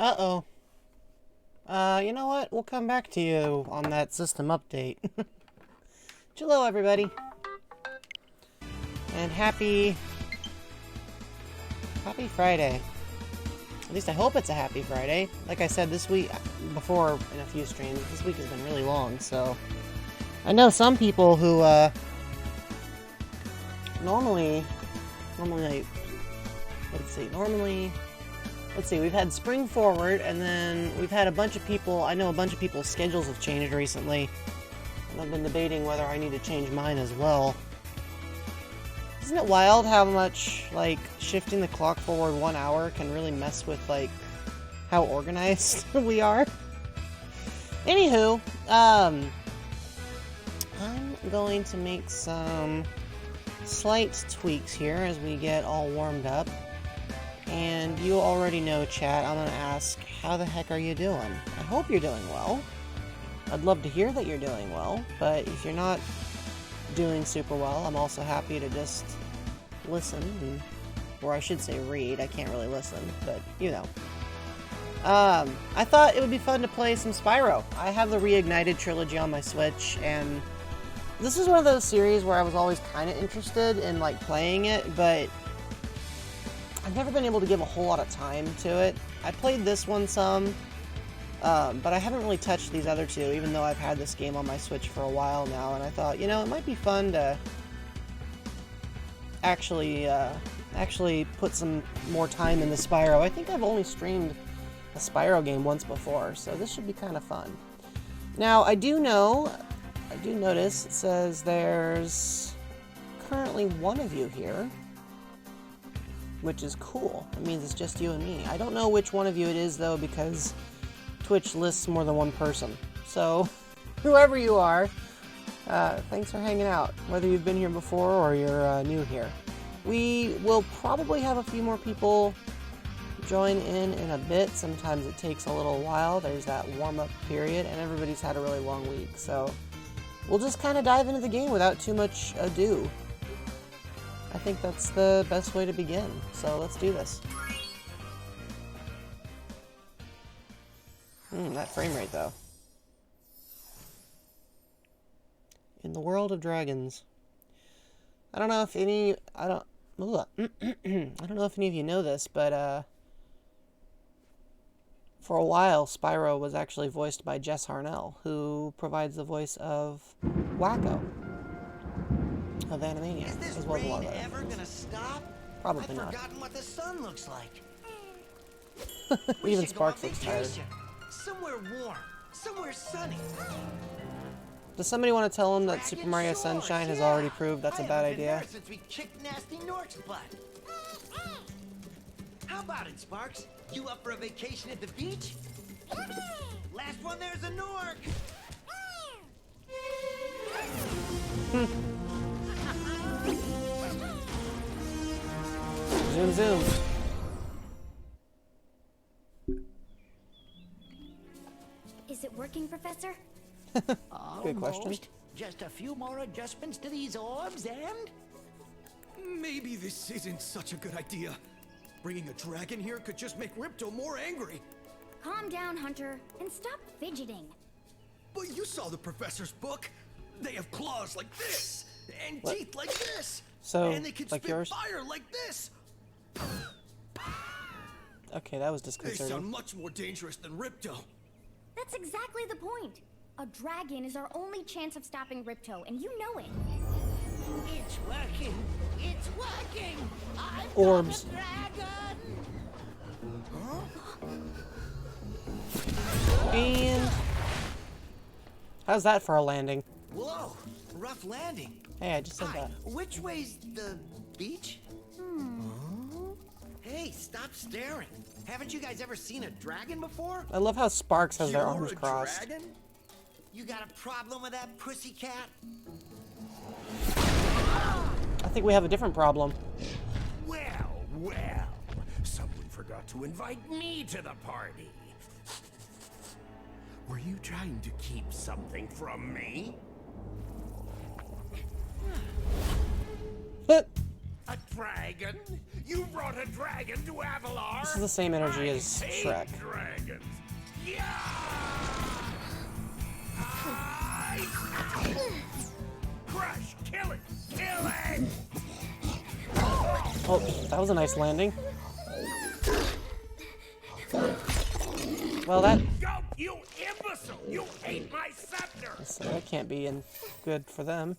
Uh-oh. You know what? We'll come back to you on that system update. Hello, everybody. And happy Friday. At least I hope it's a happy Friday. Like I said this week, before in a few streams, this week has been really long, so... I know some people who, normally, let's see, we've had spring forward, and then we've had a bunch of people, I know a bunch of people's schedules have changed recently, and I've been debating whether I need to change mine as well. Isn't it wild how much, like, shifting the clock forward 1 hour can really mess with, like, how organized we are? Anywho, I'm going to make some slight tweaks here as we get all warmed up. And you already know, chat, I'm going to ask, how the heck are you doing? I hope you're doing well. I'd love to hear that you're doing well, but if you're not doing super well, I'm also happy to just listen, or I should say read. I can't really listen, but you know. I thought it would be fun to play some Spyro. I have the Reignited trilogy on my Switch, and this is one of those series where I was always kind of interested in, like, playing it, but I've never been able to give a whole lot of time to it. I played this one some, but I haven't really touched these other two, even though I've had this game on my Switch for a while now, and I thought, you know, it might be fun to actually put some more time into Spyro. I think I've only streamed a Spyro game once before, so this should be kind of fun. Now, I do notice it says there's currently one of you here, which is cool. It means it's just you and me. I don't know which one of you it is, though, because Twitch lists more than one person. So, whoever you are, thanks for hanging out, whether you've been here before or you're new here. We will probably have a few more people join in a bit. Sometimes it takes a little while. There's that warm-up period, and everybody's had a really long week, so we'll just kind of dive into the game without too much ado. I think that's the best way to begin, so let's do this. That frame rate, though. In the world of dragons. I don't know if any... I don't know if any of you know this, but, for a while, Spyro was actually voiced by Jess Harnell, who provides the voice of Wacko of Animaniacs, as well as a lot of other ever gonna stop? Probably not. I've forgotten what the sun looks like. Even Sparks looks tired. Somewhere warm, somewhere sunny. Does somebody want to tell him that Super Mario Sunshine has already proved that's a bad idea? Since we kicked Nasty Nork's butt. How about it, Sparks? You up for a vacation at the beach? Last one there's a Nork. Zoom, zoom. Is it working, Professor? Good question. Just a few more adjustments to these orbs and... Maybe this isn't such a good idea. Bringing a dragon here could just make Ripto more angry. Calm down, Hunter, and stop fidgeting. But you saw the professor's book. They have claws like this, and What? teeth like this. So, and they can like spit yours? fire like this. Okay, that was They disconcerting. sound much more dangerous than Ripto. That's exactly the point. A dragon is our only chance of stopping Ripto, and you know it. It's working! It's working! I've Orbs. got a dragon! And how's that for a landing? Whoa, rough landing. Hey, I just said Hi, that. which way's the beach? Hey, stop staring. Haven't you guys ever seen a dragon before? I love how Sparks has their You're arms a crossed. dragon? You got a problem with that, pussycat? I think we have a different problem. Well, well, someone forgot to invite me to the party. Were you trying to keep something from me? A dragon? You brought a dragon to Avalar? This is the same energy as hate Shrek. Dragons. Yeah! Crush! Kill it! Kill it! Oh, that was a nice landing. Well, that Go, you imbecile! You ate my scepter! so that can't be good for them.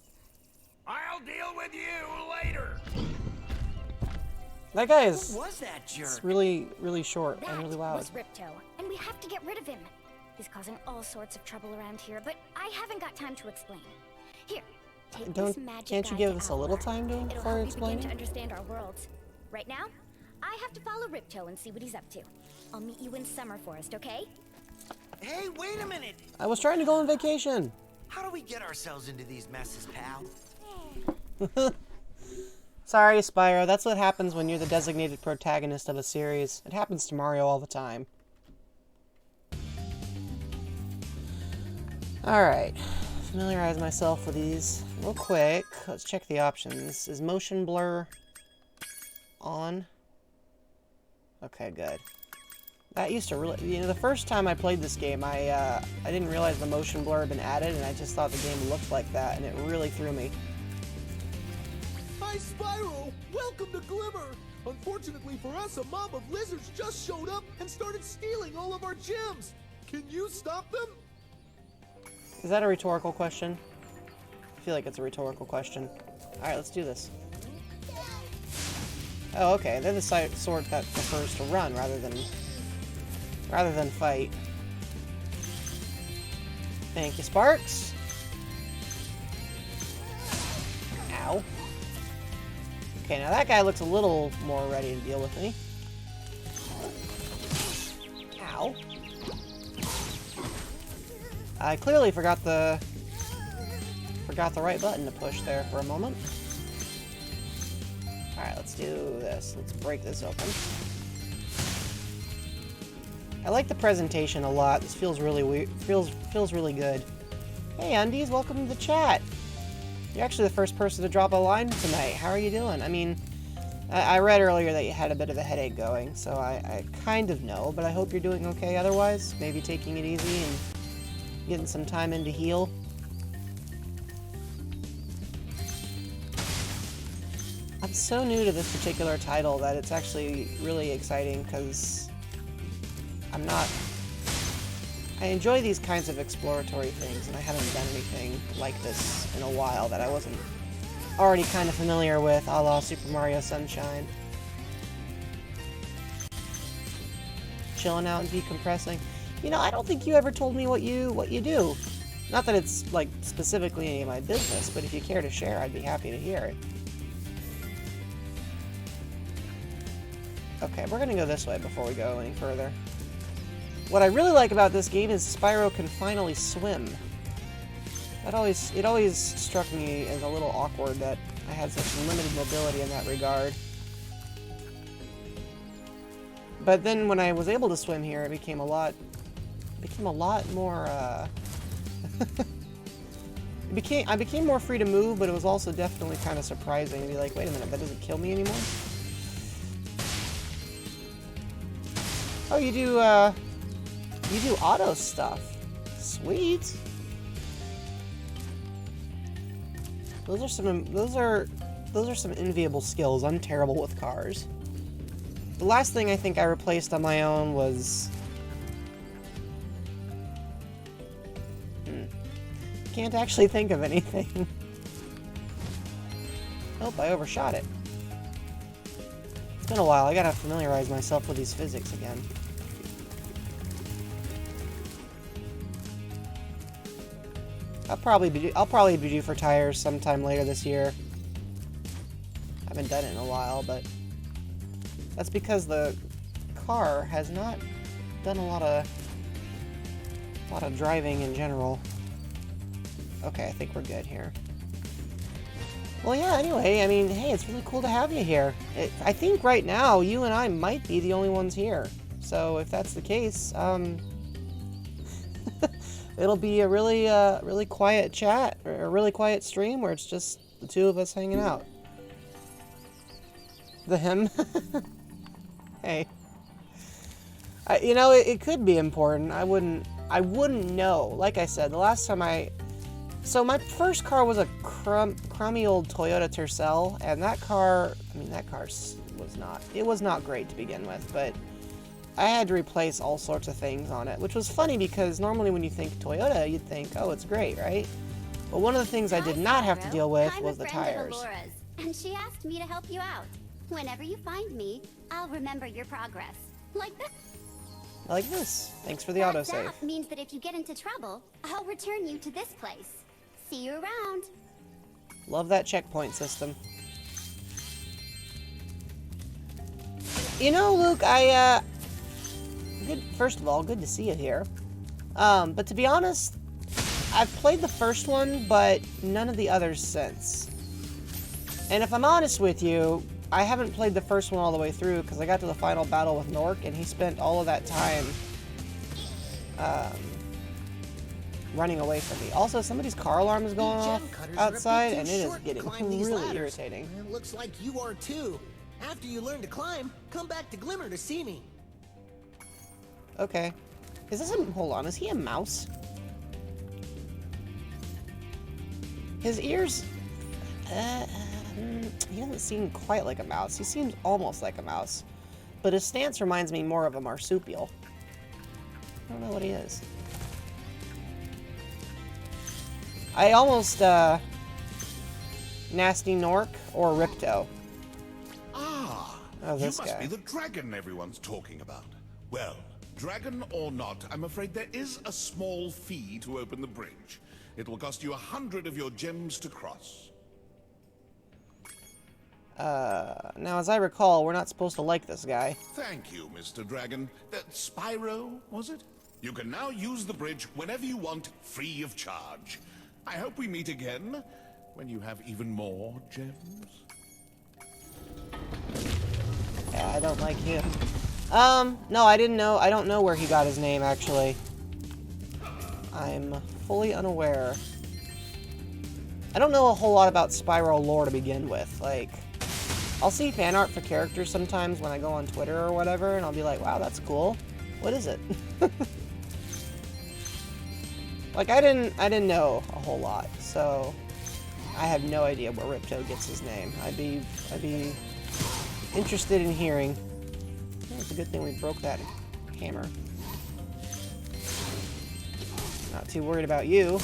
I'll deal with you later. That guy is Was that jerk? really, really short That and really loud. was Ripto, and we have to get rid of him. He's causing all sorts of trouble around here, but I haven't got time to explain. Here, take this magic Can't you guide give to us a little Avalar. time to It'll before help you begin explaining? to understand our worlds. Right now, I have to follow Ripto and see what he's up to. I'll meet you in Summer Forest, okay? Hey, wait a minute. I was trying to go on vacation. How do we get ourselves into these messes, pal? Sorry, Spyro. That's what happens when you're the designated protagonist of a series. It happens to Mario all the time. Alright. Familiarize myself with these real quick. Let's check the options. Is motion blur on? Okay, good. That used to really... You know, the first time I played this game, I didn't realize the motion blur had been added, and I just thought the game looked like that, and it really threw me. Hi, Spyro! Welcome to Glimmer! Unfortunately for us, a mob of lizards just showed up and started stealing all of our gems! Can you stop them? Is that a rhetorical question? I feel like it's a rhetorical question. Alright, let's do this. Oh, okay. They're the sort that prefers to run rather than fight. Thank you, Sparks. Ow. Okay, now that guy looks a little more ready to deal with me. Ow. I clearly forgot the right button to push there for a moment. Alright, let's do this. Let's break this open. I like the presentation a lot. This feels really weird. Feels really good. Hey, Undies, welcome to the chat. You're actually the first person to drop a line tonight. How are you doing? I mean, I read earlier that you had a bit of a headache going, so I kind of know, but I hope you're doing okay otherwise. Maybe taking it easy and getting some time in to heal. I'm so new to this particular title that it's actually really exciting because I enjoy these kinds of exploratory things, and I haven't done anything like this in a while that I wasn't already kind of familiar with, a la Super Mario Sunshine. Chilling out and decompressing. You know, I don't think you ever told me what you do. Not that it's, like, specifically any of my business, but if you care to share, I'd be happy to hear it. Okay, we're gonna go this way before we go any further. What I really like about this game is Spyro can finally swim. It always struck me as a little awkward that I had such limited mobility in that regard. But then when I was able to swim here, it became a lot more, I became more free to move, but it was also definitely kind of surprising to be like, wait a minute, that doesn't kill me anymore? Oh, you do auto stuff. Sweet. Those are some enviable skills. I'm terrible with cars. The last thing I think I replaced on my own was... Can't actually think of anything. Nope, I overshot it. It's been a while. I gotta familiarize myself with these physics again. I'll probably be due for tires sometime later this year. I haven't done it in a while, but that's because the car has not done a lot of driving in general. Okay, I think we're good here. Well, yeah, anyway, I mean, hey, it's really cool to have you here. I think right now, you and I might be the only ones here. So if that's the case, it'll be a really quiet chat, or a really quiet stream where it's just the two of us hanging out. The him? Hey. You know, it could be important. I wouldn't know. Like I said, the last time so my first car was a crummy old Toyota Tercel, and that car, I mean, that car was not great to begin with, but I had to replace all sorts of things on it, which was funny because normally when you think Toyota, you'd think, oh, it's great, right? But one of the things I did not have to deal with was the tires. I'm a friend of Alora's, and she asked me to help you out. Whenever you find me, I'll remember your progress. Like this. Like this. Thanks for the That autosave. zap means that if you get into trouble, I'll return you to this place. See you around. Love that checkpoint system. You know, Luke, first of all, good to see you here. But to be honest, I've played the first one, but none of the others since. And if I'm honest with you, I haven't played the first one all the way through because I got to the final battle with Nork, and he spent all of that time running away from me. Also, somebody's car alarm is going off outside, and it is getting really irritating. It looks like you are too. After you learn to climb, come back to Glimmer to see me. Okay. Hold on, is he a mouse? His ears... he doesn't seem quite like a mouse. He seems almost like a mouse. But his stance reminds me more of a marsupial. I don't know what he is. I almost, Nasty Nork or Ripto. Ah, Oh, you this must guy. be the dragon everyone's talking about. Well, dragon or not, I'm afraid there is a small fee to open the bridge. It will cost you 100 of your gems to cross. Now as I recall, we're not supposed to like this guy. Thank you, Mr. Dragon. Spyro, was it? You can now use the bridge whenever you want, free of charge. I hope we meet again when you have even more gems. Yeah, I don't like him. No, I didn't know. I don't know where he got his name, actually. I'm fully unaware. I don't know a whole lot about Spyro lore to begin with. Like, I'll see fan art for characters sometimes when I go on Twitter or whatever, and I'll be like, wow, that's cool. What is it? Like, I didn't know a whole lot, so I have no idea where Ripto gets his name. I'd be interested in hearing. It's a good thing we broke that hammer. Not too worried about you.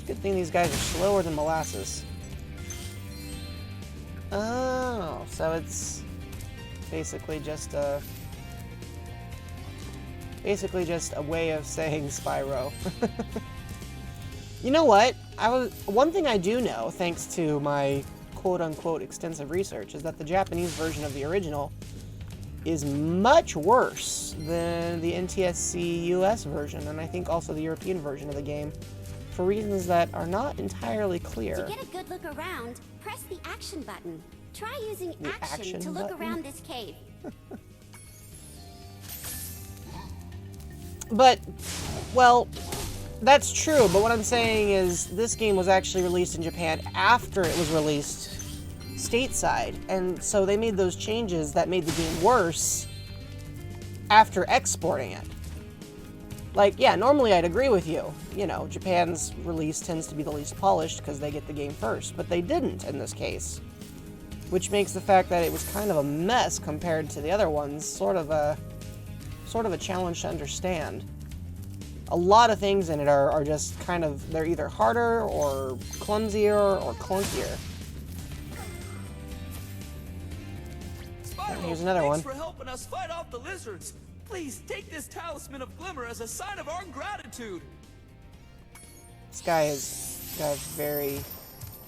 Good thing these guys are slower than molasses. Oh, so it's basically just a way of saying Spyro. You know what? One thing I do know, thanks to my quote-unquote extensive research, is that the Japanese version of the original is much worse than the NTSC US version, and I think also the European version of the game, for reasons that are not entirely clear. To get a good look around, press the action button. Try using The action action to look button? around this cave. But, well, that's true, but what I'm saying is this game was actually released in Japan after it was released stateside, and so they made those changes that made the game worse after exporting it. Like, yeah, normally I'd agree with you. You know, Japan's release tends to be the least polished because they get the game first, but they didn't in this case. Which makes the fact that it was kind of a mess compared to the other ones sort of a challenge to understand. A lot of things in it are just kind of, they're either harder or clumsier or clunkier. Spyro, Here's another one. Thanks for helping us fight off the lizards. Please take this talisman of glimmer as a sign of our gratitude. This guy has got a very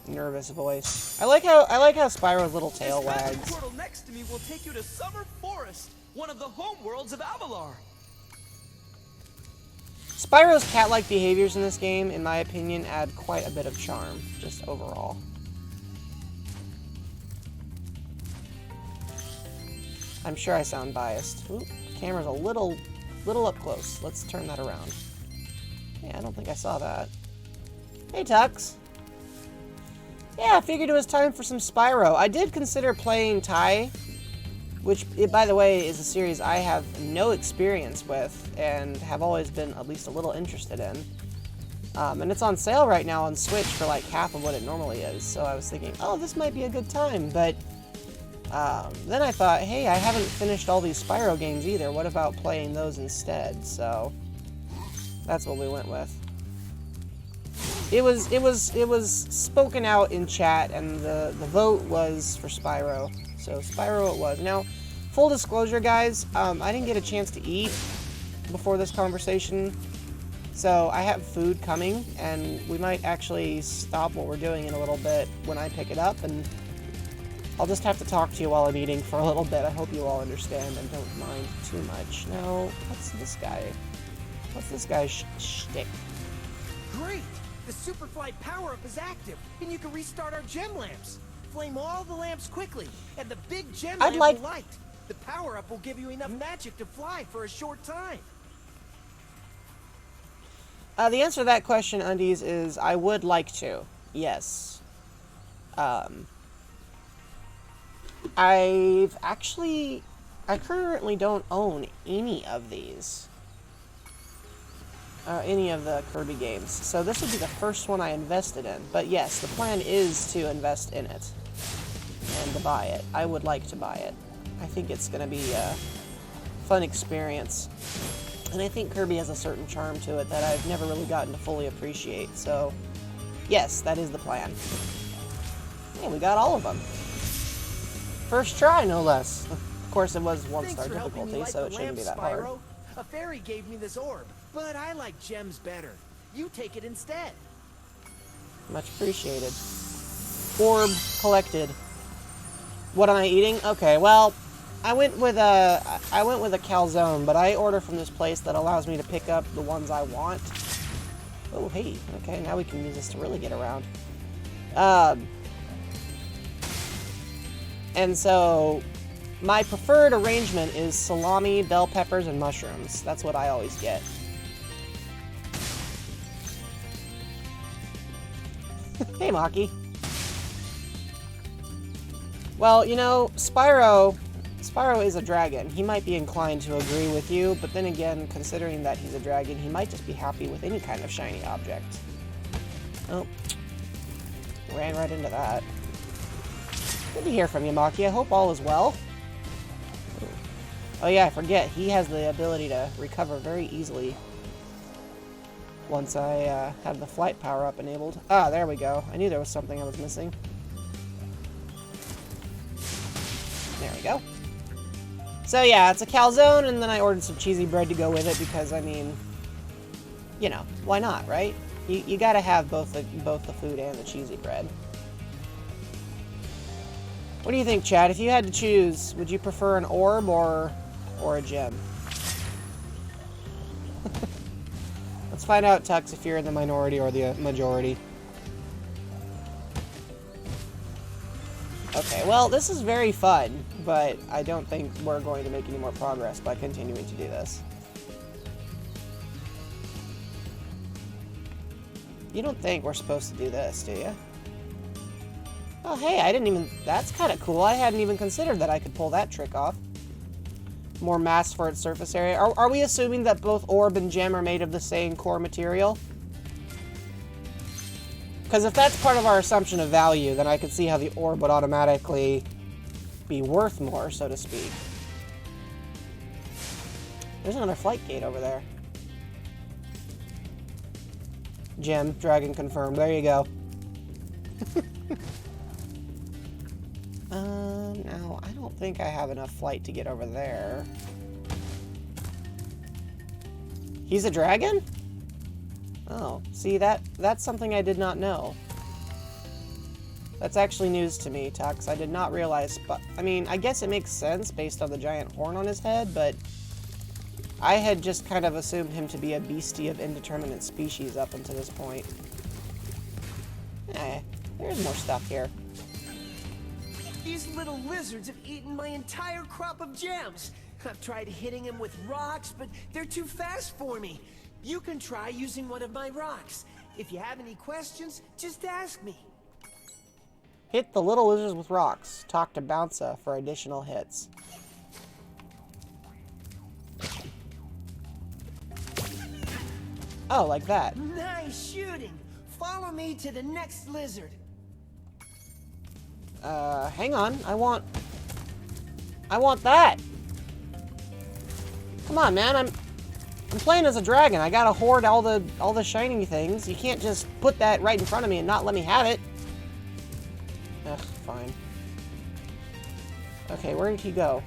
nervous voice. I like how Spyro's little tail This magic wags. portal next to me will take you to Summer Forest, one of the home worlds of Avalar. Spyro's cat-like behaviors in this game, in my opinion, add quite a bit of charm, just overall. I'm sure I sound biased. Ooh, camera's a little up close. Let's turn that around. Yeah, I don't think I saw that. Hey, Tux. Yeah, I figured it was time for some Spyro. I did consider playing Tai, which, by the way, is a series I have no experience with and have always been at least a little interested in. And it's on sale right now on Switch for like half of what it normally is. So I was thinking, oh, this might be a good time. But then I thought, hey, I haven't finished all these Spyro games either. What about playing those instead? So that's what we went with. It was spoken out in chat, and the vote was for Spyro. So Spyro it was. Now, full disclosure, guys, I didn't get a chance to eat before this conversation. So I have food coming, and we might actually stop what we're doing in a little bit when I pick it up, and I'll just have to talk to you while I'm eating for a little bit. I hope you all understand and don't mind too much. Now, what's this guy? What's this guy's shtick? Great! The Superfly power-up is active, and you can restart our gem lamps. Flame all the lamps quickly, and the big gem lamp will light. The power-up will give you enough magic to fly for a short time. The answer to that question, Undies, is I would like to. Yes. I currently don't own any of these. Any of the Kirby games. So this would be the first one I invested in. But yes, the plan is to invest in it. And to buy it. I would like to buy it. I think it's going to be a fun experience. And I think Kirby has a certain charm to it that I've never really gotten to fully appreciate. So, yes, that is the plan. Yeah, we got all of them. First try, no less. Of course, it was one-star difficulty, so it shouldn't be that hard. A fairy gave me this orb, but I like gems better. You take it instead. Much appreciated. Orb collected. What am I eating? Okay, well, I went with a calzone, but I order from this place that allows me to pick up the ones I want. Oh, hey. Okay, now we can use this to really get around. And so my preferred arrangement is salami, bell peppers, and mushrooms. That's what I always get. Hey, Maki. Well, you know, Spyro is a dragon. He might be inclined to agree with you, but then again, considering that he's a dragon, he might just be happy with any kind of shiny object. Oh. Ran right into that. Good to hear from you, Maki. I hope all is well. Oh yeah, I forget. He has the ability to recover very easily once I have the flight power-up enabled. Ah, there we go. I knew there was something I was missing. There we go. So yeah, it's a calzone, and then I ordered some cheesy bread to go with it because, I mean, you know, why not, right? You gotta have both the food and the cheesy bread. What do you think, Chad? If you had to choose, would you prefer an orb or a gem? Let's find out, Tux, if you're in the minority or the majority. Okay, well, this is very fun, but I don't think we're going to make any more progress by continuing to do this. You don't think we're supposed to do this, do you? Oh, hey, I didn't even... That's kind of cool. I hadn't even considered that I could pull that trick off. More mass for its surface area. Are we assuming that both orb and gem are made of the same core material? Because if that's part of our assumption of value, then I could see how the orb would automatically be worth more, so to speak. There's another flight gate over there. Gem, dragon confirmed. There you go. Now, I don't think I have enough flight to get over there. He's a dragon? Oh, see, that's something I did not know. That's actually news to me, Tux. I did not realize, but I mean, I guess it makes sense based on the giant horn on his head, but I had just kind of assumed him to be a beastie of indeterminate species up until this point. There's more stuff here. These little lizards have eaten my entire crop of gems. I've tried hitting them with rocks, but they're too fast for me. You can try using one of my rocks. If you have any questions, just ask me. Hit the little lizards with rocks. Talk to Bouncer for additional hits. Oh, like that. Nice shooting. Follow me to the next lizard. Hang on. I want that. Come on, man. I'm playing as a dragon. I gotta hoard all the shiny things. You can't just put that right in front of me and not let me have it. Ugh, fine. Okay, where did he go?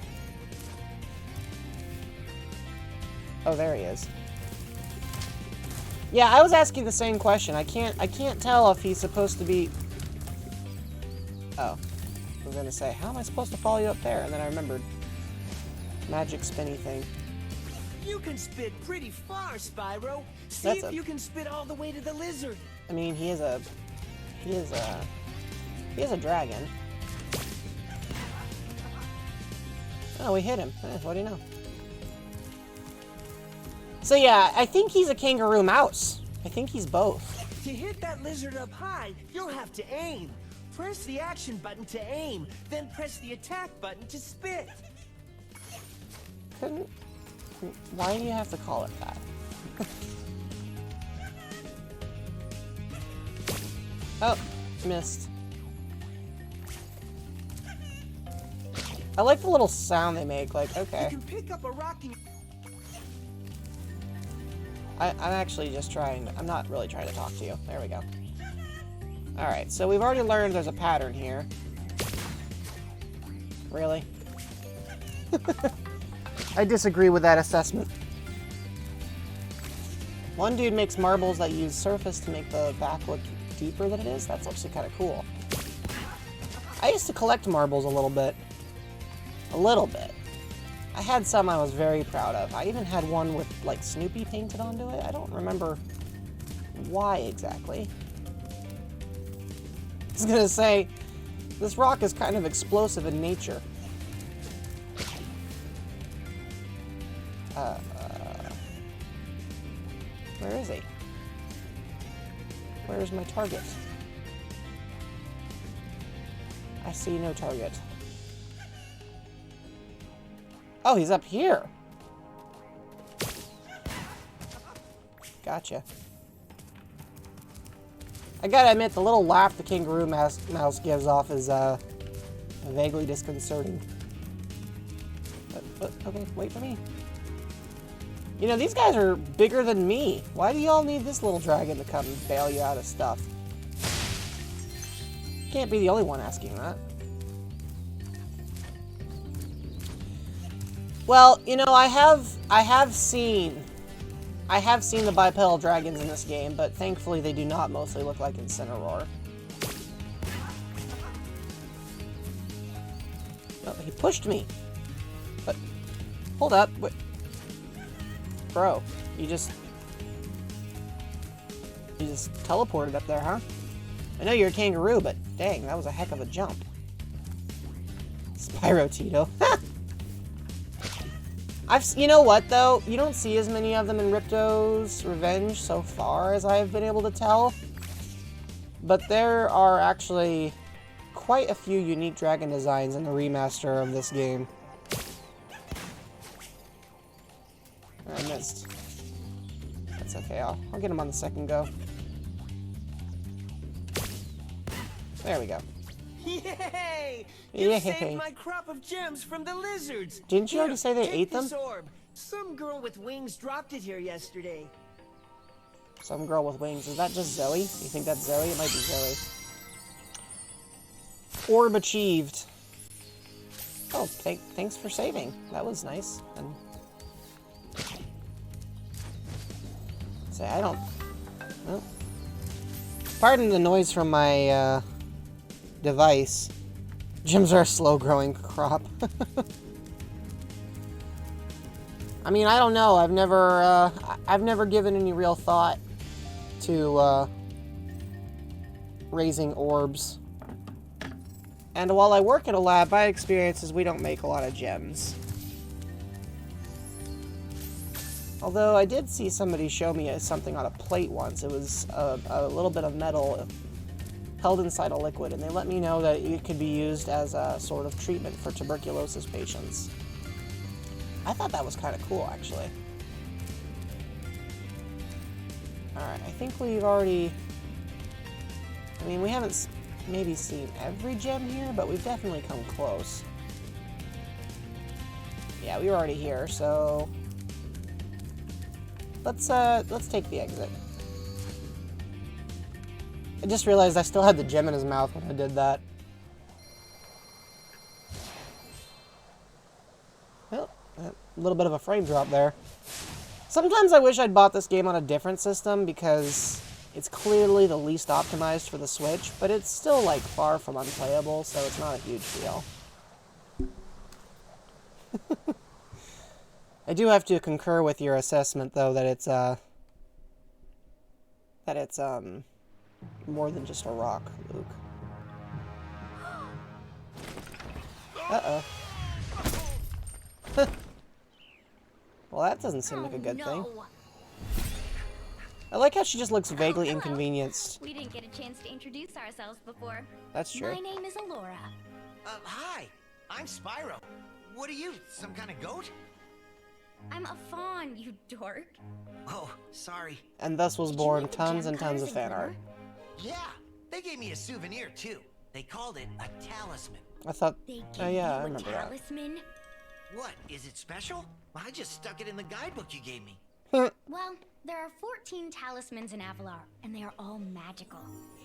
Oh, there he is. Yeah, I was asking the same question. I can't tell if he's supposed to be... Oh. I was gonna say, how am I supposed to follow you up there? And then I remembered. Magic spinny thing. You can spit pretty far, Spyro. See if you can spit all the way to the lizard. I mean, he is a dragon. Oh, we hit him. What do you know? So yeah, I think he's a kangaroo mouse. I think he's both. To hit that lizard up high, you'll have to aim. Press the action button to aim, then press the attack button to spit. Why do you have to call it that? Oh, missed. I like the little sound they make, like, okay. You can pick up a rock and... I'm actually just trying, I'm not really trying to talk to you. There we go. Alright, so we've already learned there's a pattern here. Really? I disagree with that assessment. One dude makes marbles that use surface to make the back look deeper than it is. That's actually kind of cool. I used to collect marbles a little bit. A little bit. I had some I was very proud of. I even had one with, like, Snoopy painted onto it. I don't remember why exactly. I was gonna say, this rock is kind of explosive in nature. Where is he? Where is my target? I see no target. Oh, he's up here. Gotcha. I gotta admit, the little laugh the kangaroo mouse gives off is vaguely disconcerting. But okay, wait for me. You know, these guys are bigger than me. Why do y'all need this little dragon to come bail you out of stuff? Can't be the only one asking that. Well, you know, I have seen the bipedal dragons in this game, but thankfully they do not mostly look like Incineroar. Oh, he pushed me. But hold up, wait. Bro, you just teleported up there, huh? I know you're a kangaroo, but dang, that was a heck of a jump. Spyro Tito. You know what, though? You don't see as many of them in Ripto's Revenge so far as I've been able to tell. But there are actually quite a few unique dragon designs in the remaster of this game. I missed. That's okay, I'll get him on the second go. There we go. Yay! You saved my crop of gems from the lizards. Didn't you already say they ate them? This orb. Some girl with wings dropped it here yesterday. Some girl with wings. Is that just Zoe? You think that's Zoe? It might be Zoe. Orb achieved. Oh, thanks for saving. That was nice. And say I don't. Well, pardon the noise from my device. Gems are a slow-growing crop. I mean, I don't know. I've never given any real thought to raising orbs. And while I work at a lab, my experience is we don't make a lot of gems. Although I did see somebody show me something on a plate once. It was a little bit of metal held inside a liquid, and they let me know that it could be used as a sort of treatment for tuberculosis patients. I thought that was kind of cool, actually. Alright, I think we've already... I mean, we haven't maybe seen every gem here, but we've definitely come close. Yeah, we were already here, so... Let's take the exit. I just realized I still had the gem in his mouth when I did that. Well, a little bit of a frame drop there. Sometimes I wish I'd bought this game on a different system because it's clearly the least optimized for the Switch, but it's still, like, far from unplayable, so it's not a huge deal. I do have to concur with your assessment, though, that it's more than just a rock, Luke. Uh-oh. Well, that doesn't seem like a good thing. I like how she just looks vaguely inconvenienced. We didn't get a chance to introduce ourselves before. That's true. My name is Alora. Hi. I'm Spyro. What are you, some kind of goat? I'm a fawn, you dork. Oh, sorry. And thus was born tons and tons of fan art. Yeah, they gave me a souvenir, too. They called it a talisman. I thought... They Oh, gave yeah, you I remember a that. talisman? What, is it special? I just stuck it in the guidebook you gave me. Well, there are 14 talismans in Avalar, and they are all magical.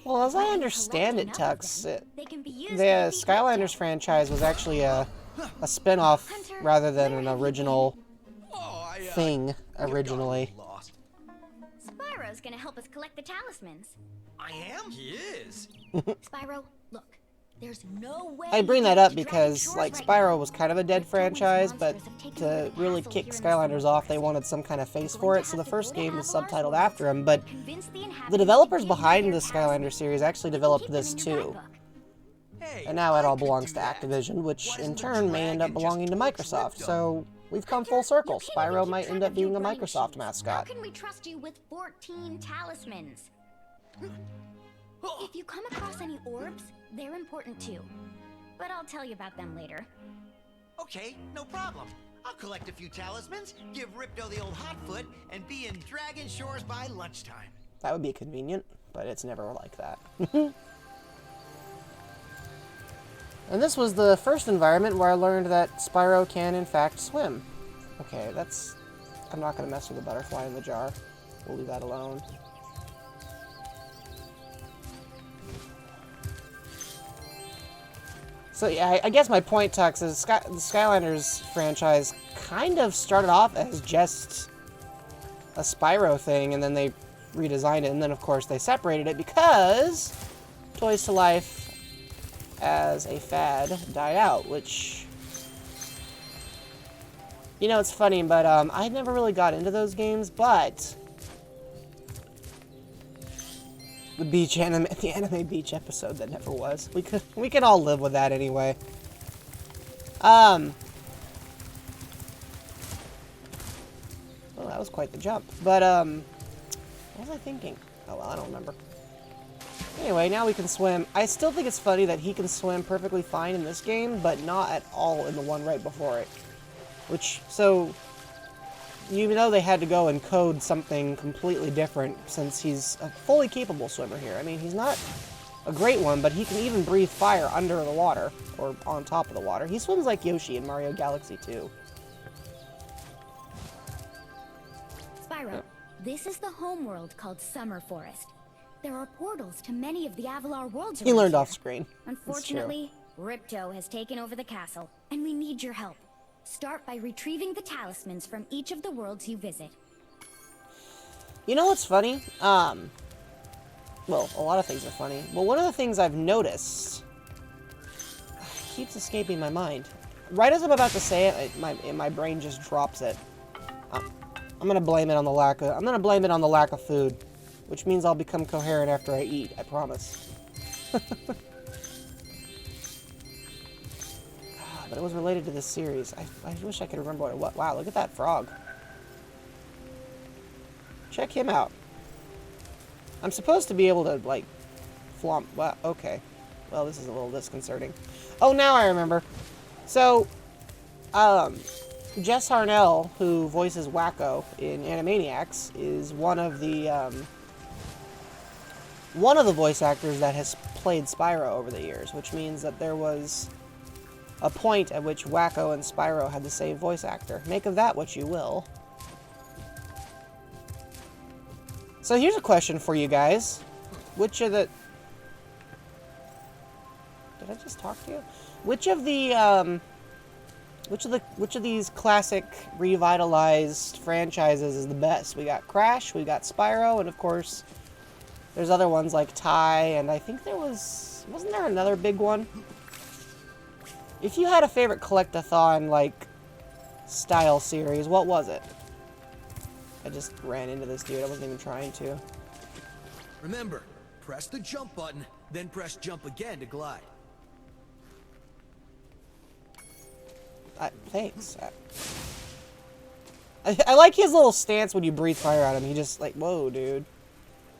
Well, as I understand it, Tux, the Skylanders franchise was actually a spin-off rather than an original thing originally. Spyro's gonna help us collect the talismans. I am? He is. Spyro, look. There's no way. I bring that up because, like, Spyro was kind of a dead franchise, but to really kick Skylanders off, they wanted some kind of face for it, so the first game was subtitled after him, but the developers behind the Skylanders series actually developed this too. And now it all belongs to Activision, which in turn may end up belonging to Microsoft, so we've come full circle. Spyro might end up being a Microsoft How mascot. can we trust you with 14 talismans? If you come across any orbs, they're important too. But I'll tell you about them later. Okay, no problem. I'll collect a few talismans, give Ripto the old hot foot, and be in Dragon Shores by lunchtime. That would be convenient, but it's never like that. And this was the first environment where I learned that Spyro can, in fact, swim. Okay, that's... I'm not going to mess with the butterfly in the jar. We'll leave that alone. So yeah, I guess my point, Tux, is the Skylanders franchise kind of started off as just a Spyro thing, and then they redesigned it, and then of course they separated it because Toys to Life as a fad died out, which... You know, it's funny, but I never really got into those games, but... The anime beach episode that never was. We can all live with that anyway. Well, that was quite the jump. But what was I thinking? Oh well, I don't remember. Anyway, now we can swim. I still think it's funny that he can swim perfectly fine in this game, but not at all in the one right before it. So you know they had to go and code something completely different since he's a fully capable swimmer here. I mean, he's not a great one, but he can even breathe fire under the water, or on top of the water. He swims like Yoshi in Mario Galaxy 2. Spyro, this is the homeworld called Summer Forest. There are portals to many of the Avalar worlds He around learned here. off screen. Unfortunately, Ripto has taken over the castle, and we need your help. Start by retrieving the talismans from each of the worlds you visit. You know what's funny? Well, a lot of things are funny. But one of the things I've noticed keeps escaping my mind. Right as I'm about to say it, my brain just drops it. I'm gonna blame it on the lack of food, which means I'll become coherent after I eat. I promise. But it was related to this series. I wish I could remember what it was. Wow, look at that frog. Check him out. I'm supposed to be able to, like, Flomp. Well, okay. Well, this is a little disconcerting. Oh, now I remember. So, Jess Harnell, who voices Wacko in Animaniacs, is one of the voice actors that has played Spyro over the years, which means that there was a point at which Wacko and Spyro had the same voice actor. Make of that what you will. So here's a question for you guys. Which of the... Did I just talk to you? Which of these classic revitalized franchises is the best? We got Crash, we got Spyro, and of course there's other ones like Ty, and I think there wasn't there another big one? If you had a favorite collect-a-thon like style series, what was it? I just ran into this dude. I wasn't even trying to. Remember, press the jump button, then press jump again to glide. Thanks. I like his little stance when you breathe fire at him. He just like, whoa, dude.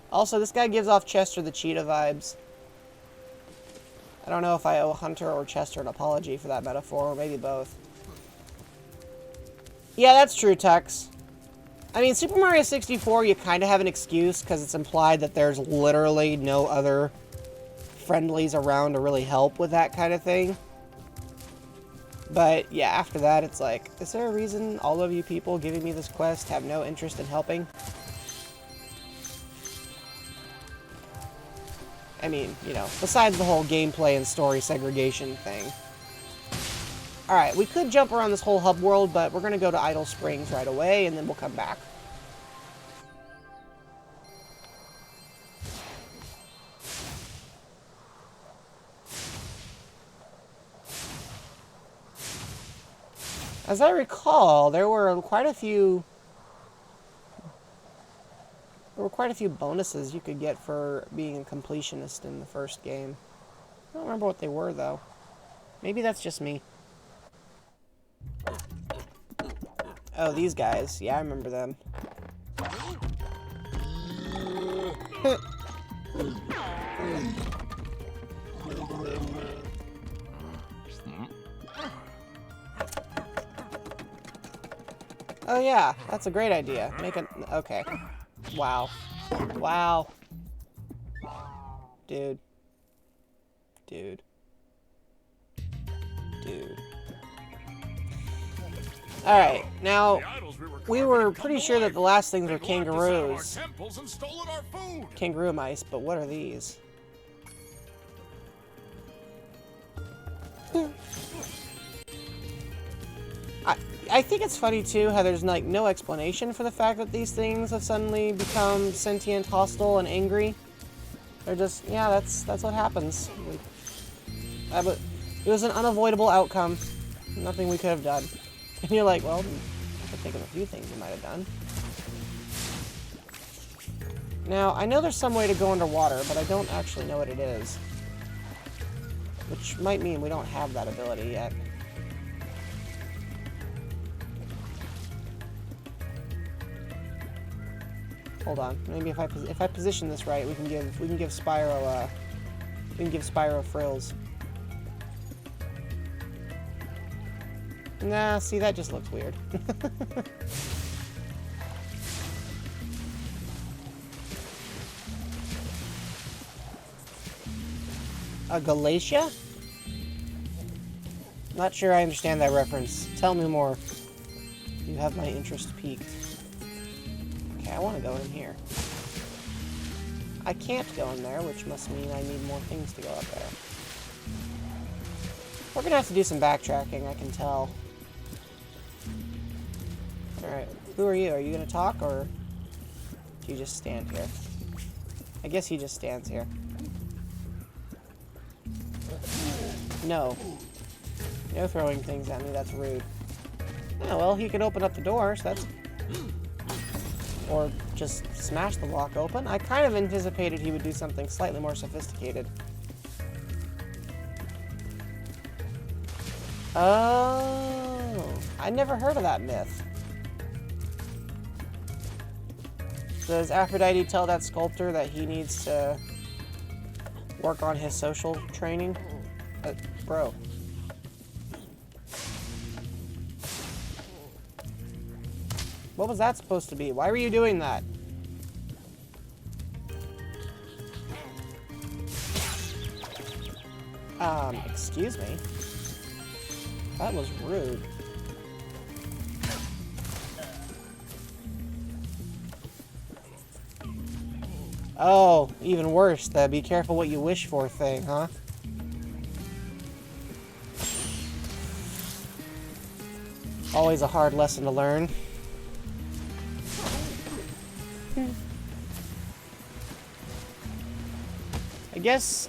Also, this guy gives off Chester the Cheetah vibes. I don't know if I owe Hunter or Chester an apology for that metaphor, or maybe both. Yeah, that's true, Tux. I mean, Super Mario 64, you kind of have an excuse, because it's implied that there's literally no other friendlies around to really help with that kind of thing. But, yeah, after that, it's like, is there a reason all of you people giving me this quest have no interest in helping? I mean, you know, besides the whole gameplay and story segregation thing. Alright, we could jump around this whole hub world, but we're going to go to Idle Springs right away, and then we'll come back. As I recall, there were quite a few bonuses you could get for being a completionist in the first game. I don't remember what they were, though. Maybe that's just me. Oh, these guys. Yeah, I remember them. Oh yeah, that's a great idea. Make it... Okay. Wow. Wow. Dude. Dude. Dude. Alright, now, we were pretty sure that the last things were kangaroos. Kangaroo mice, but what are these? I think it's funny, too, how there's, like, no explanation for the fact that these things have suddenly become sentient, hostile, and angry. They're just, yeah, that's what happens. It was an unavoidable outcome. Nothing we could have done. And you're like, well, I could think of a few things we might have done. Now, I know there's some way to go underwater, but I don't actually know what it is. Which might mean we don't have that ability yet. Hold on. Maybe if I position this right, we can give Spyro frills. Nah, see, that just looks weird. A Galatia? Not sure I understand that reference. Tell me more. You have my interest piqued. Okay, I want to go in here. I can't go in there, which must mean I need more things to go up there. We're gonna have to do some backtracking, I can tell. Alright, who are you? Are you gonna talk, or do you just stand here? I guess he just stands here. No. No throwing things at me, that's rude. Yeah, well, he can open up the door, so that's... Or just smash the lock open. I kind of anticipated he would do something slightly more sophisticated. Oh, I never heard of that myth. Does Aphrodite tell that sculptor that he needs to work on his social training. Bro. What was that supposed to be? Why were you doing that? Excuse me? That was rude. Oh, even worse, the be careful what you wish for thing, huh? Always a hard lesson to learn.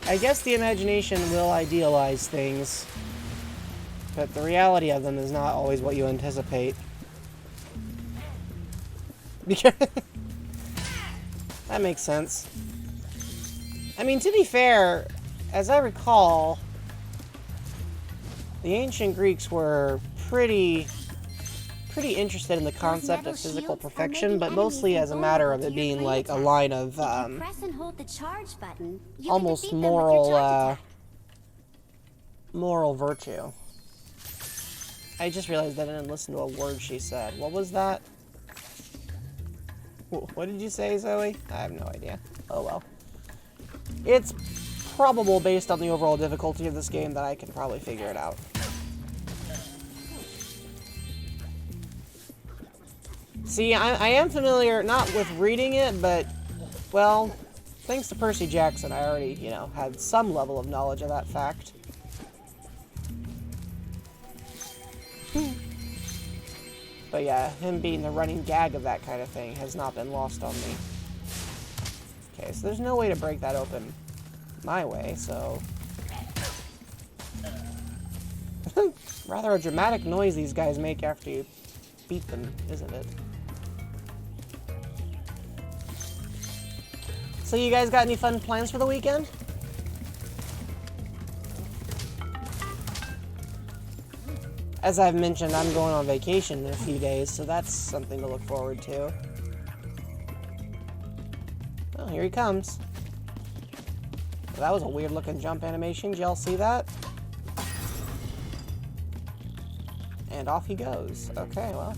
I guess the imagination will idealize things, but the reality of them is not always what you anticipate. Because that makes sense. I mean, to be fair, as I recall, the ancient Greeks were pretty interested in the concept of physical perfection, but mostly as a matter of it being like a line of press and hold the charge button, you almost can defeat them with your charge attack. moral virtue. I just realized I didn't listen to a word she said. What was that? What did you say, Zoe? I have no idea. Oh well. It's probable, based on the overall difficulty of this game, that I can probably figure it out. See, I am familiar, not with reading it, but, well, thanks to Percy Jackson, I already, you know, had some level of knowledge of that fact. But yeah, him being the running gag of that kind of thing has not been lost on me. Okay, so there's no way to break that open my way, so... Rather a dramatic noise these guys make after you beat them, isn't it? So you guys got any fun plans for the weekend? As I've mentioned, I'm going on vacation in a few days, so that's something to look forward to. Oh, here he comes. Well, that was a weird looking jump animation. Did y'all see that? And off he goes. Okay, well.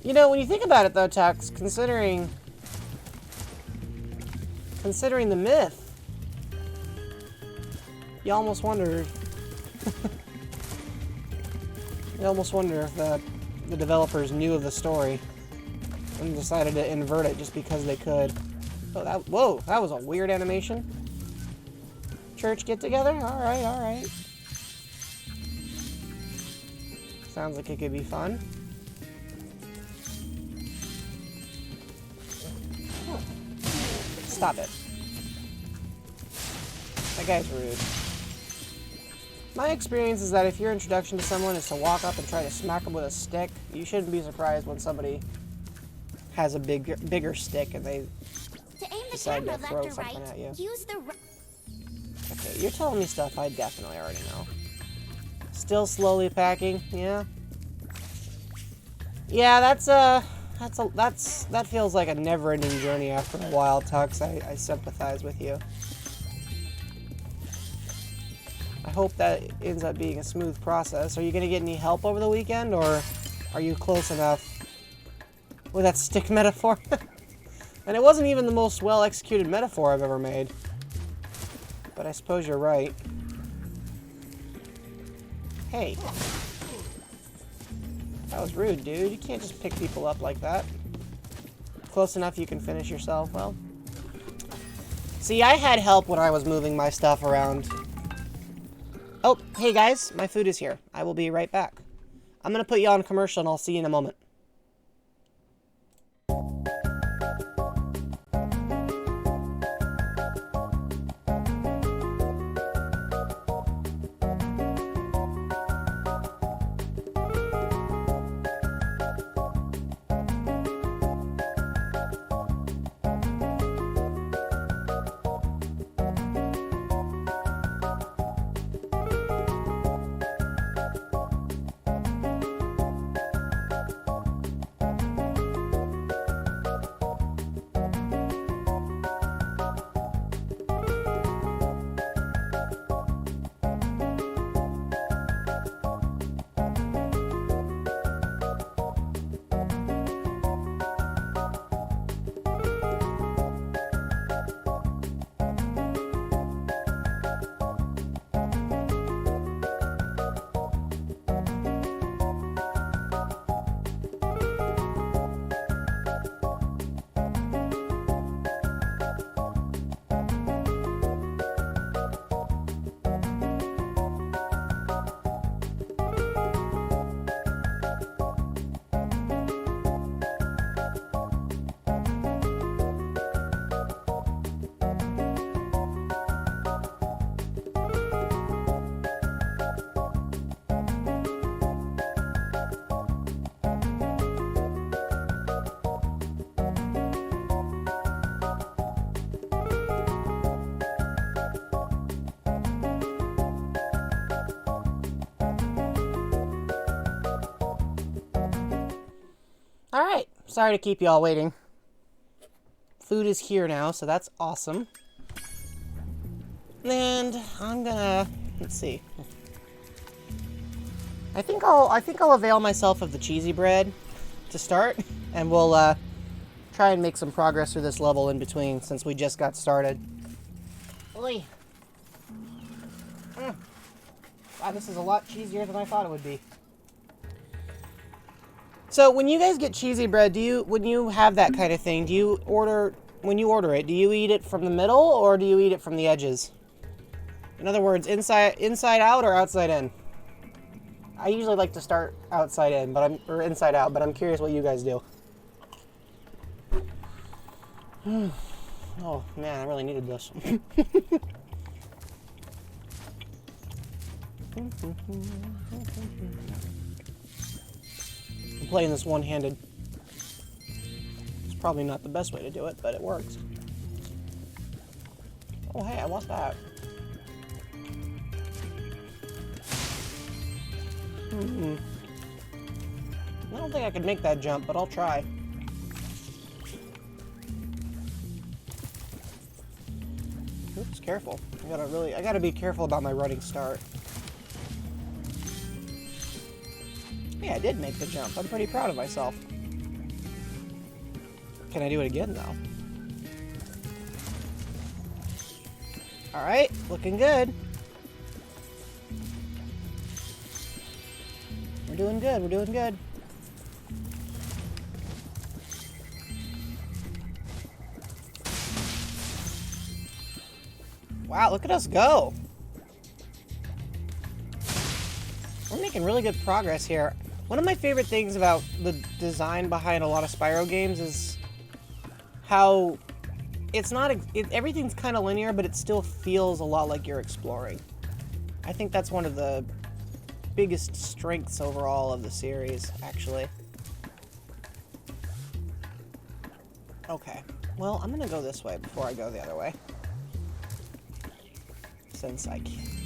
You know, when you think about it though, Tux, considering the myth, you almost wonder if the developers knew of the story and decided to invert it just because they could. Oh, whoa, that was a weird animation. Church get together? Alright, alright. Sounds like it could be fun. Stop it. That guy's rude. My experience is that if your introduction to someone is to walk up and try to smack them with a stick, you shouldn't be surprised when somebody has a bigger stick and they decide to throw something at you. Okay, you're telling me stuff I definitely already know. Still slowly packing, yeah. Yeah, that feels like a never-ending journey after a while, Tux. I sympathize with you. I hope that ends up being a smooth process. Are you gonna get any help over the weekend, or are you close enough with that stick metaphor? And it wasn't even the most well-executed metaphor I've ever made. But I suppose you're right. Hey. That was rude, dude. You can't just pick people up like that. Close enough you can finish yourself, well. See, I had help when I was moving my stuff around. Oh, hey guys, my food is here. I will be right back. I'm gonna put you on commercial and I'll see you in a moment. Alright, sorry to keep you all waiting. Food is here now, so that's awesome. And I'm gonna, let's see. I think I'll avail myself of the cheesy bread to start, and we'll try and make some progress through this level in between since we just got started. Oi. Wow, this is a lot cheesier than I thought it would be. So when you guys get cheesy bread, when you have that kind of thing, when you order it, do you eat it from the middle or do you eat it from the edges? In other words, inside out or outside in? I usually like to start outside in, or inside out, but I'm curious what you guys do. Oh man, I really needed this. I'm playing this one-handed. It's probably not the best way to do it, but it works. Oh hey, I want that. I don't think I could make that jump, but I'll try. Oops, careful. I gotta be careful about my running start. Yeah, I did make the jump. I'm pretty proud of myself. Can I do it again, though? Alright, looking good. We're doing good, we're doing good. Wow, look at us go. We're making really good progress here. One of my favorite things about the design behind a lot of Spyro games is how it's not, everything's kind of linear, but it still feels a lot like you're exploring. I think that's one of the biggest strengths overall of the series, actually. Okay, well, I'm gonna go this way before I go the other way. Since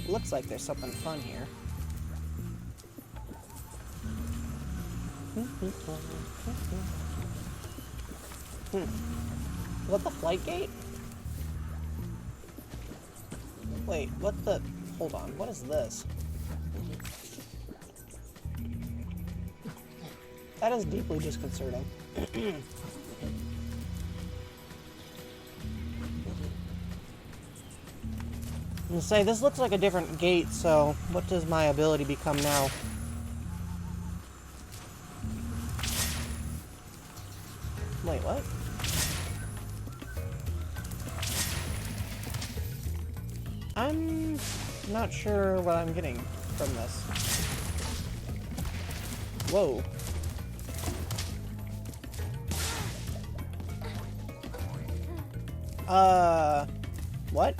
looks like there's something fun here. What, the flight gate? Wait, what the... Hold on, what is this? That is deeply disconcerting. I'm gonna say, this looks like a different gate, so what does my ability become now? Wait, what? I'm not sure what I'm getting from this. Whoa. What?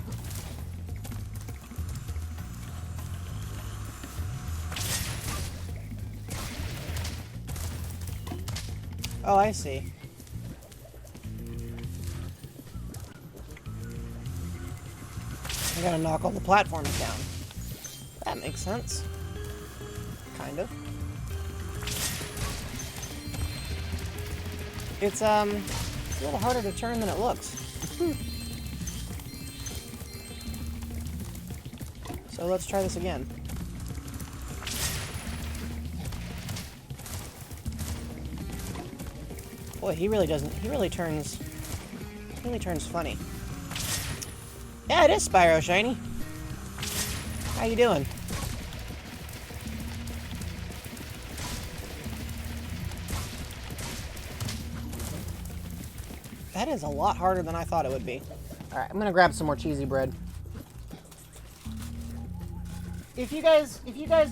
Oh, I see. I gotta knock all the platforms down. That makes sense. Kind of. It's a little harder to turn than it looks. So let's try this again. Boy, he really turns funny. Yeah, it is Spyro, Shiny. How you doing? That is a lot harder than I thought it would be. Alright, I'm gonna grab some more cheesy bread. If you guys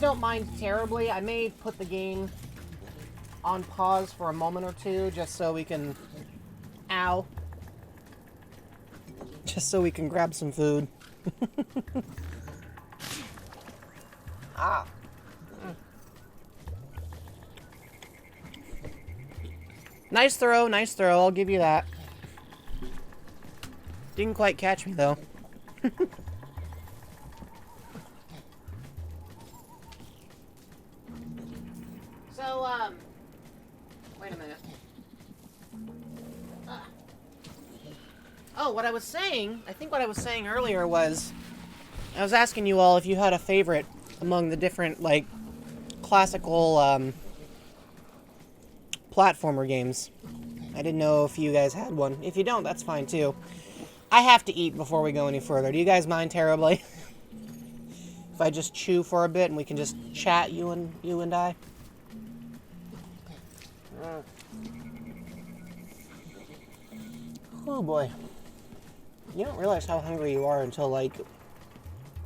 don't mind terribly, I may put the game on pause for a moment or two, just so we can... Ow. Just so we can grab some food. Ah. Nice throw, I'll give you that. Didn't quite catch me, though. So, wait a minute. Oh, what I was saying, I think what I was saying earlier was, I was asking you all if you had a favorite among the different, like, classical, platformer games. I didn't know if you guys had one. If you don't, that's fine too. I have to eat before we go any further. Do you guys mind terribly? If I just chew for a bit and we can just chat, you and I? Oh boy. You don't realize how hungry you are until, like,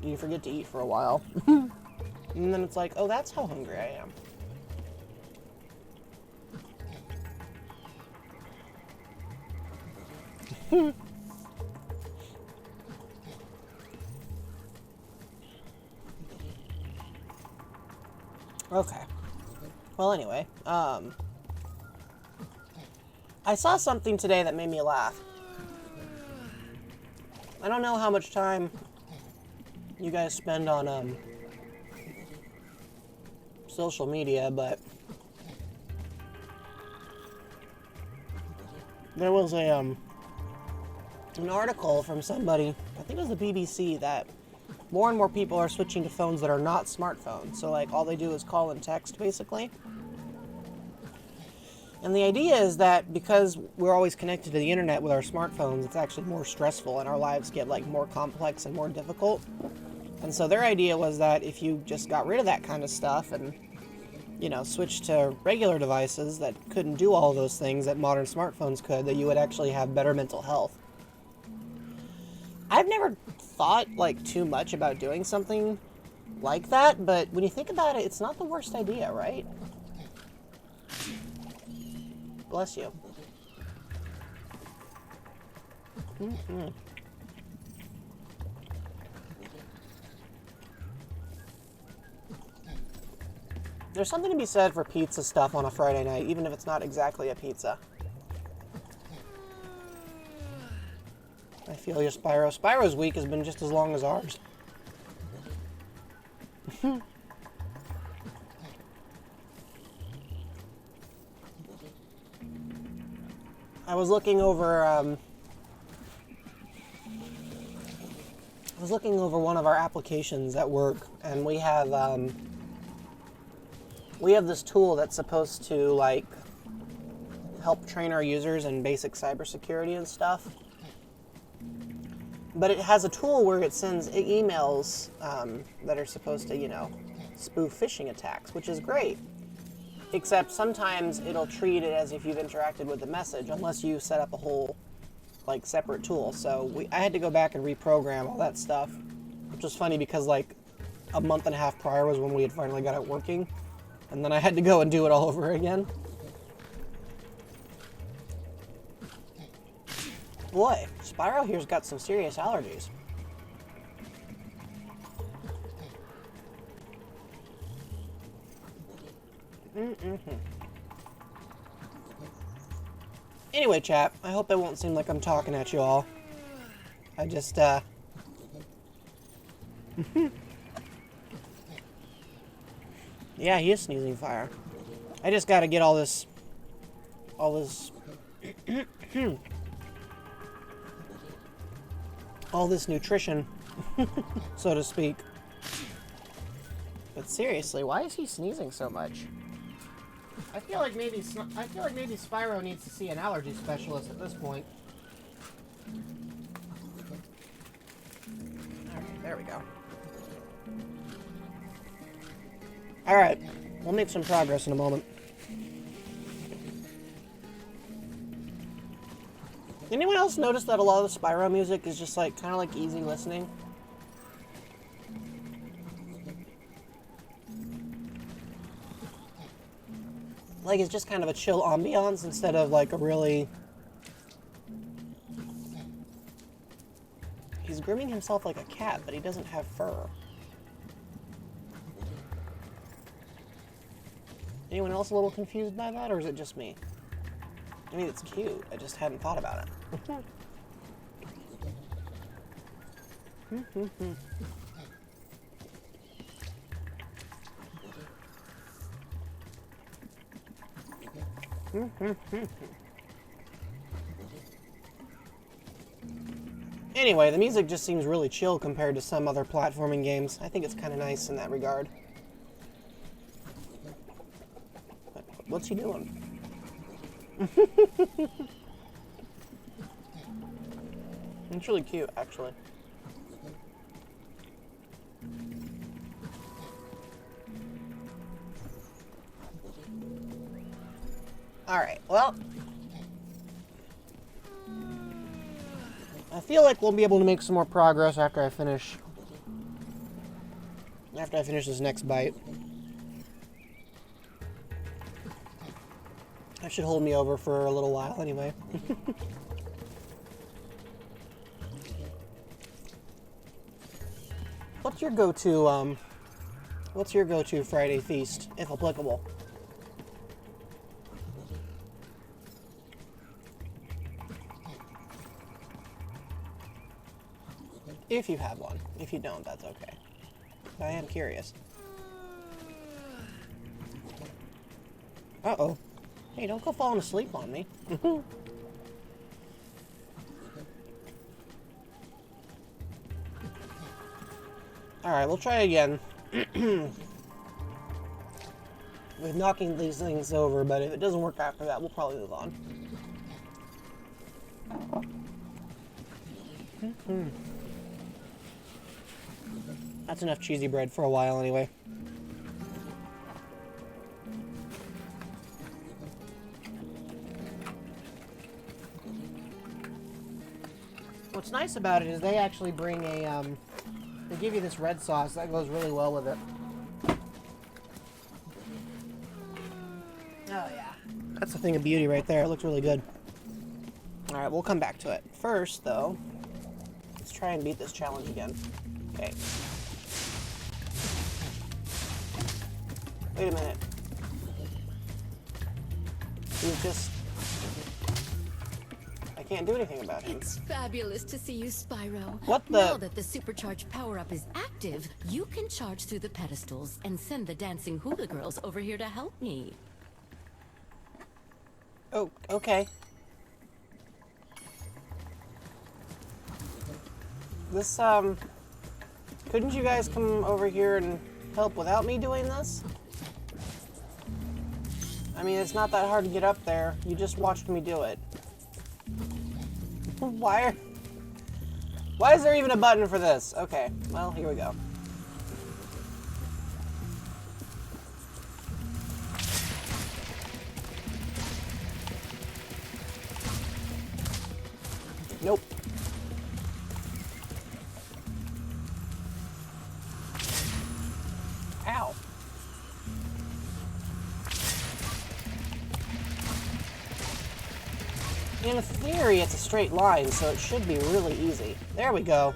you forget to eat for a while. And then it's like, oh, that's how hungry I am. Okay. Well, anyway, I saw something today that made me laugh. I don't know how much time you guys spend on, social media, but there was an article from somebody, I think it was the BBC, that more and more people are switching to phones that are not smartphones. So, like, all they do is call and text, basically. And the idea is that because we're always connected to the internet with our smartphones, it's actually more stressful and our lives get, like, more complex and more difficult. And so their idea was that if you just got rid of that kind of stuff and, you know, switched to regular devices that couldn't do all those things that modern smartphones could, that you would actually have better mental health. I've never thought, like, too much about doing something like that, but when you think about it, it's not the worst idea, right? Bless you. There's something to be said for pizza stuff on a Friday night, even if it's not exactly a pizza. I feel you, Spyro. Spyro's week has been just as long as ours. I was looking over one of our applications at work, and we have this tool that's supposed to, like, help train our users in basic cybersecurity and stuff. But it has a tool where it sends emails that are supposed to, you know, spoof phishing attacks, which is great. Except sometimes it'll treat it as if you've interacted with the message, unless you set up a whole, like, separate tool. So I had to go back and reprogram all that stuff, which was funny because, like, a month and a half prior was when we had finally got it working, and then I had to go and do it all over again. Boy, Spyro here's got some serious allergies. Anyway, chat, I hope it won't seem like I'm talking at you all. I just, yeah, he is sneezing fire. I just gotta get all this all this nutrition, so to speak. But seriously, why is he sneezing so much? I feel like maybe Spyro needs to see an allergy specialist at this point. Alright, there we go. Alright, we'll make some progress in a moment. Anyone else notice that a lot of the Spyro music is just, like, kind of like easy listening? Like, it's just kind of a chill ambiance instead of, like, a really... He's grooming himself like a cat, but he doesn't have fur. Anyone else a little confused by that, or is it just me? I mean, it's cute. I just hadn't thought about it. Anyway, the music just seems really chill compared to some other platforming games. I think it's kind of nice in that regard. What's he doing? It's really cute, actually. Alright, well, I feel like we'll be able to make some more progress after I finish this next bite. That should hold me over for a little while anyway. What's your go-to Friday feast, if applicable? If you have one. If you don't, that's okay. I am curious. Uh-oh. Hey, don't go falling asleep on me. Alright, we'll try again. With knocking these things over, but if it doesn't work after that, we'll probably move on. That's enough cheesy bread for a while anyway. What's nice about it is they actually bring a, they give you this red sauce that goes really well with it. Oh yeah. That's the thing of beauty right there. It looks really good. Alright, we'll come back to it. First, though, let's try and beat this challenge again. Okay. Wait a minute. You just... I can't do anything about him. It's fabulous to see you, Spyro. What the... Now that the supercharged power-up is active, you can charge through the pedestals and send the dancing hula girls over here to help me. Oh, okay. This, couldn't you guys come over here and help without me doing this? I mean, it's not that hard to get up there. You just watched me do it. Why is there even a button for this? Okay, well, here we go. Nope. Ow. In theory, it's a straight line, so it should be really easy. There we go.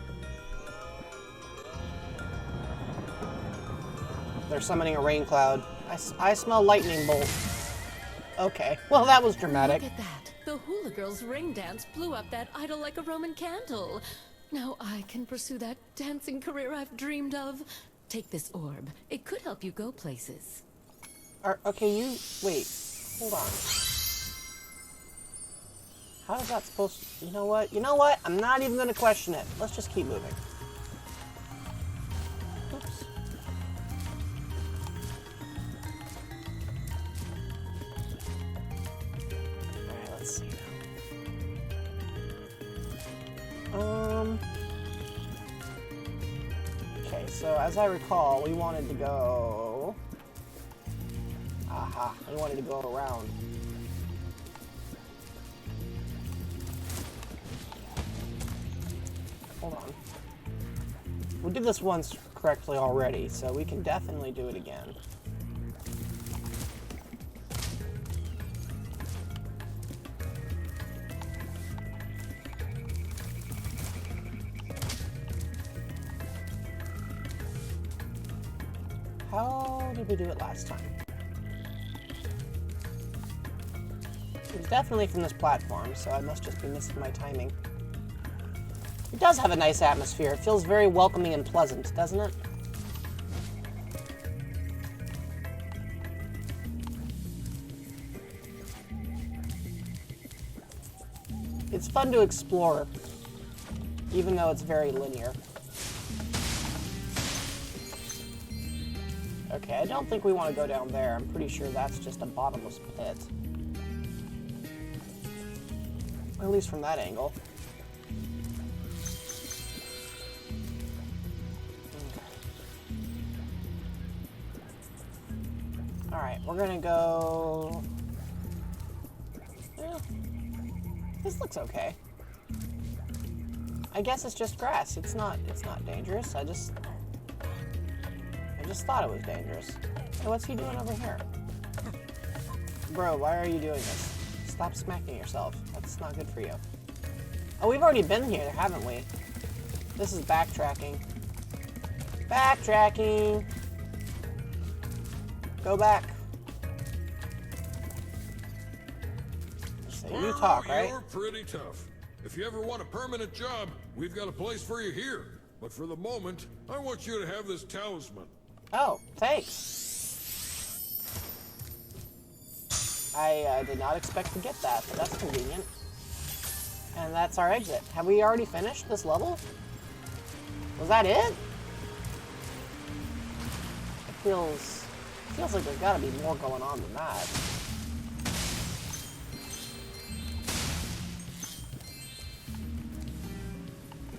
They're summoning a rain cloud. I smell lightning bolts. Okay, well that was dramatic. Look at that. The hula girls' ring dance blew up that idol like a Roman candle. Now I can pursue that dancing career I've dreamed of. Take this orb. It could help you go places. Okay, you... Wait. Hold on. How is that supposed to... You know what? You know what? I'm not even going to question it. Let's just keep moving. Oops. Alright, let's see now. Okay, so as I recall, we wanted to go... Aha, we wanted to go around. Hold on. We did this once correctly already, so we can definitely do it again. How did we do it last time? It was definitely from this platform, so I must just be missing my timing. It does have a nice atmosphere. It feels very welcoming and pleasant, doesn't it? It's fun to explore even though it's very linear. Okay, I don't think we want to go down there. I'm pretty sure that's just a bottomless pit. At least from that angle. Alright, we're gonna go... Yeah, this looks okay. I guess it's just grass. It's not dangerous. I just thought it was dangerous. Hey, what's he doing over here? Bro, why are you doing this? Stop smacking yourself. That's not good for you. Oh, we've already been here, haven't we? This is backtracking. Backtracking! Go back. So you talk, right? You're pretty tough. If you ever want a permanent job, we've got a place for you here. But for the moment, I want you to have this talisman. Oh, thanks. I did not expect to get that, but that's convenient. And that's our exit. Have we already finished this level? Was that it? It feels like there's gotta be more going on than that.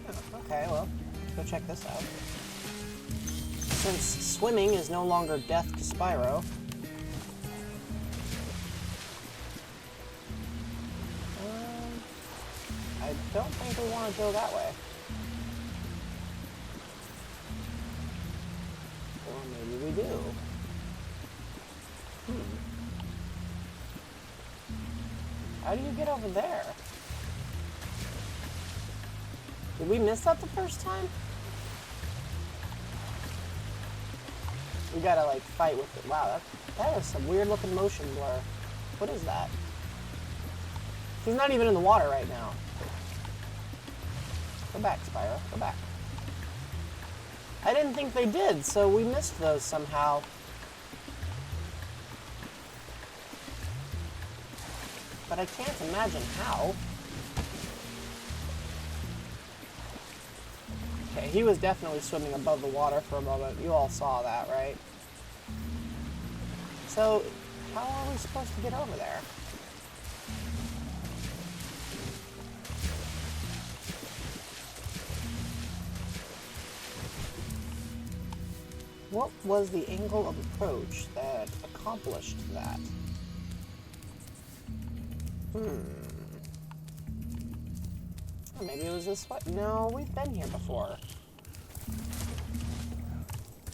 Oh, okay, well, let's go check this out. Since swimming is no longer death to Spyro, I don't think we want to go that way. Or maybe we do. How do you get over there? Did we miss that the first time? We gotta, like, fight with it. Wow, that is some weird looking motion blur. What is that? He's not even in the water right now. Go back, Spyro. Go back. I didn't think they did, so we missed those somehow. But I can't imagine how. Okay, he was definitely swimming above the water for a moment. You all saw that, right? So, how are we supposed to get over there? What was the angle of approach that accomplished that? Oh, maybe it was this way? No, we've been here before.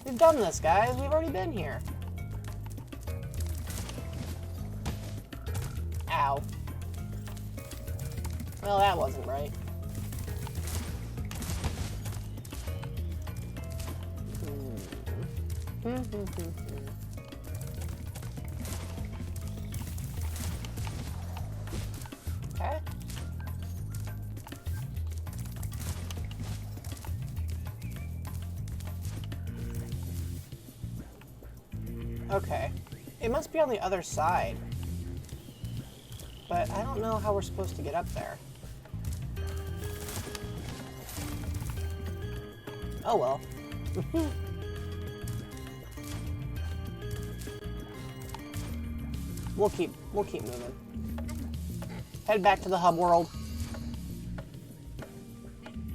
We've done this, guys. We've already been here. Ow. Well, that wasn't right. Okay. Okay. It must be on the other side. But I don't know how we're supposed to get up there. Oh well. We'll keep moving. Head back to the hub world.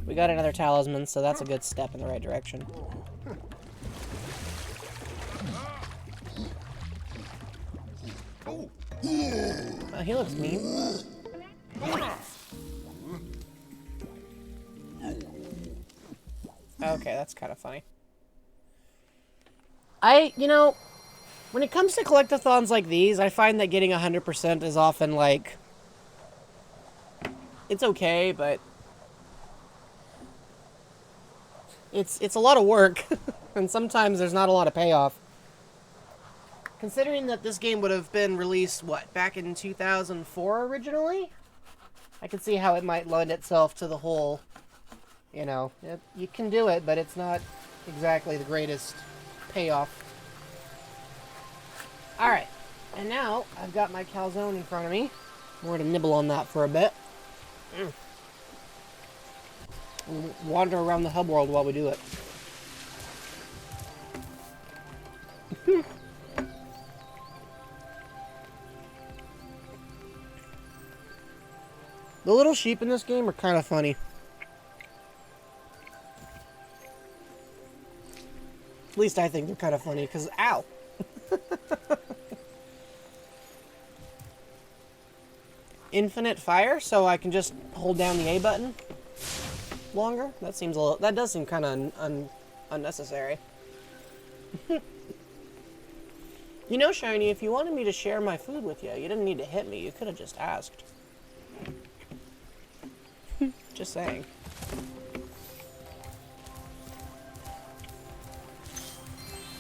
We got another talisman, so that's a good step in the right direction. Oh, he looks mean. Okay, that's kind of funny. You know, when it comes to collectathons like these, I find that getting 100% is often, like, it's okay, but it's a lot of work, and sometimes there's not a lot of payoff. Considering that this game would have been released, what, back in 2004 originally? I could see how it might lend itself to the whole, you know, you can do it, but it's not exactly the greatest payoff. Alright, and now I've got my calzone in front of me. We're going to nibble on that for a bit. We'll wander around the hub world while we do it. The little sheep in this game are kind of funny. At least I think they're kind of funny, because, ow! Infinite fire, so I can just hold down the A button longer? That seems a little... That does seem kind of unnecessary. You know, Shiny, if you wanted me to share my food with you, you didn't need to hit me. You could have just asked. Just saying.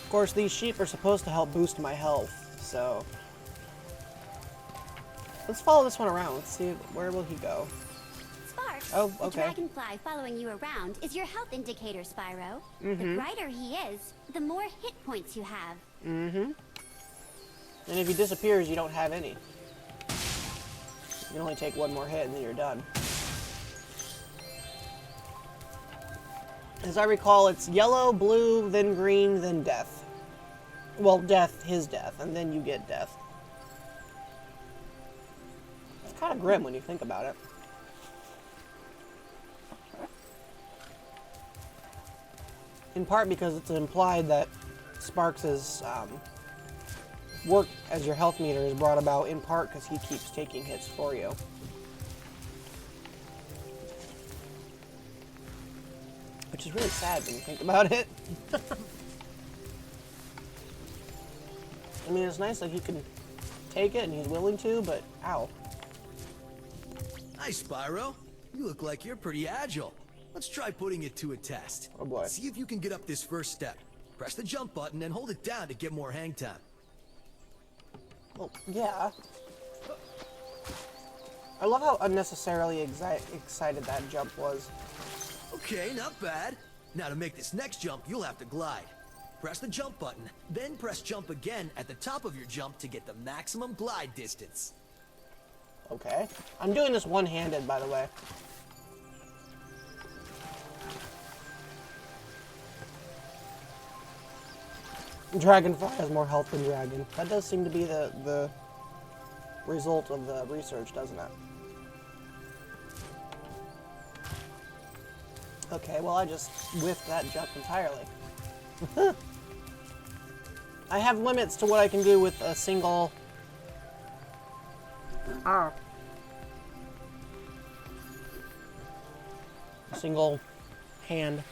Of course, these sheep are supposed to help boost my health, so... Let's follow this one around. Let's see, where will he go? Sparks, oh, okay. The dragonfly following you around is your health indicator, Spyro. The brighter he is, the more hit points you have. And if he disappears, you don't have any. You can only take one more hit and then you're done. As I recall, it's yellow, blue, then green, then death. Well, death, his death, and then you get death. It's kind of grim when you think about it. In part because it's implied that Sparks' work as your health meter is brought about in part because he keeps taking hits for you. Which is really sad when you think about it. I mean, it's nice that he can take it and he's willing to, but ow. Hi, Spyro. You look like you're pretty agile. Let's try putting it to a test. Oh boy. See if you can get up this first step. Press the jump button and hold it down to get more hang time. Well, yeah. I love how unnecessarily excited that jump was. Okay, not bad. Now to make this next jump, you'll have to glide. Press the jump button, then press jump again at the top of your jump to get the maximum glide distance. Okay. I'm doing this one-handed, by the way. Dragonfly has more health than Dragon. That does seem to be the result of the research, doesn't it? Okay, well I just whiffed that jump entirely. I have limits to what I can do with a single... single hand.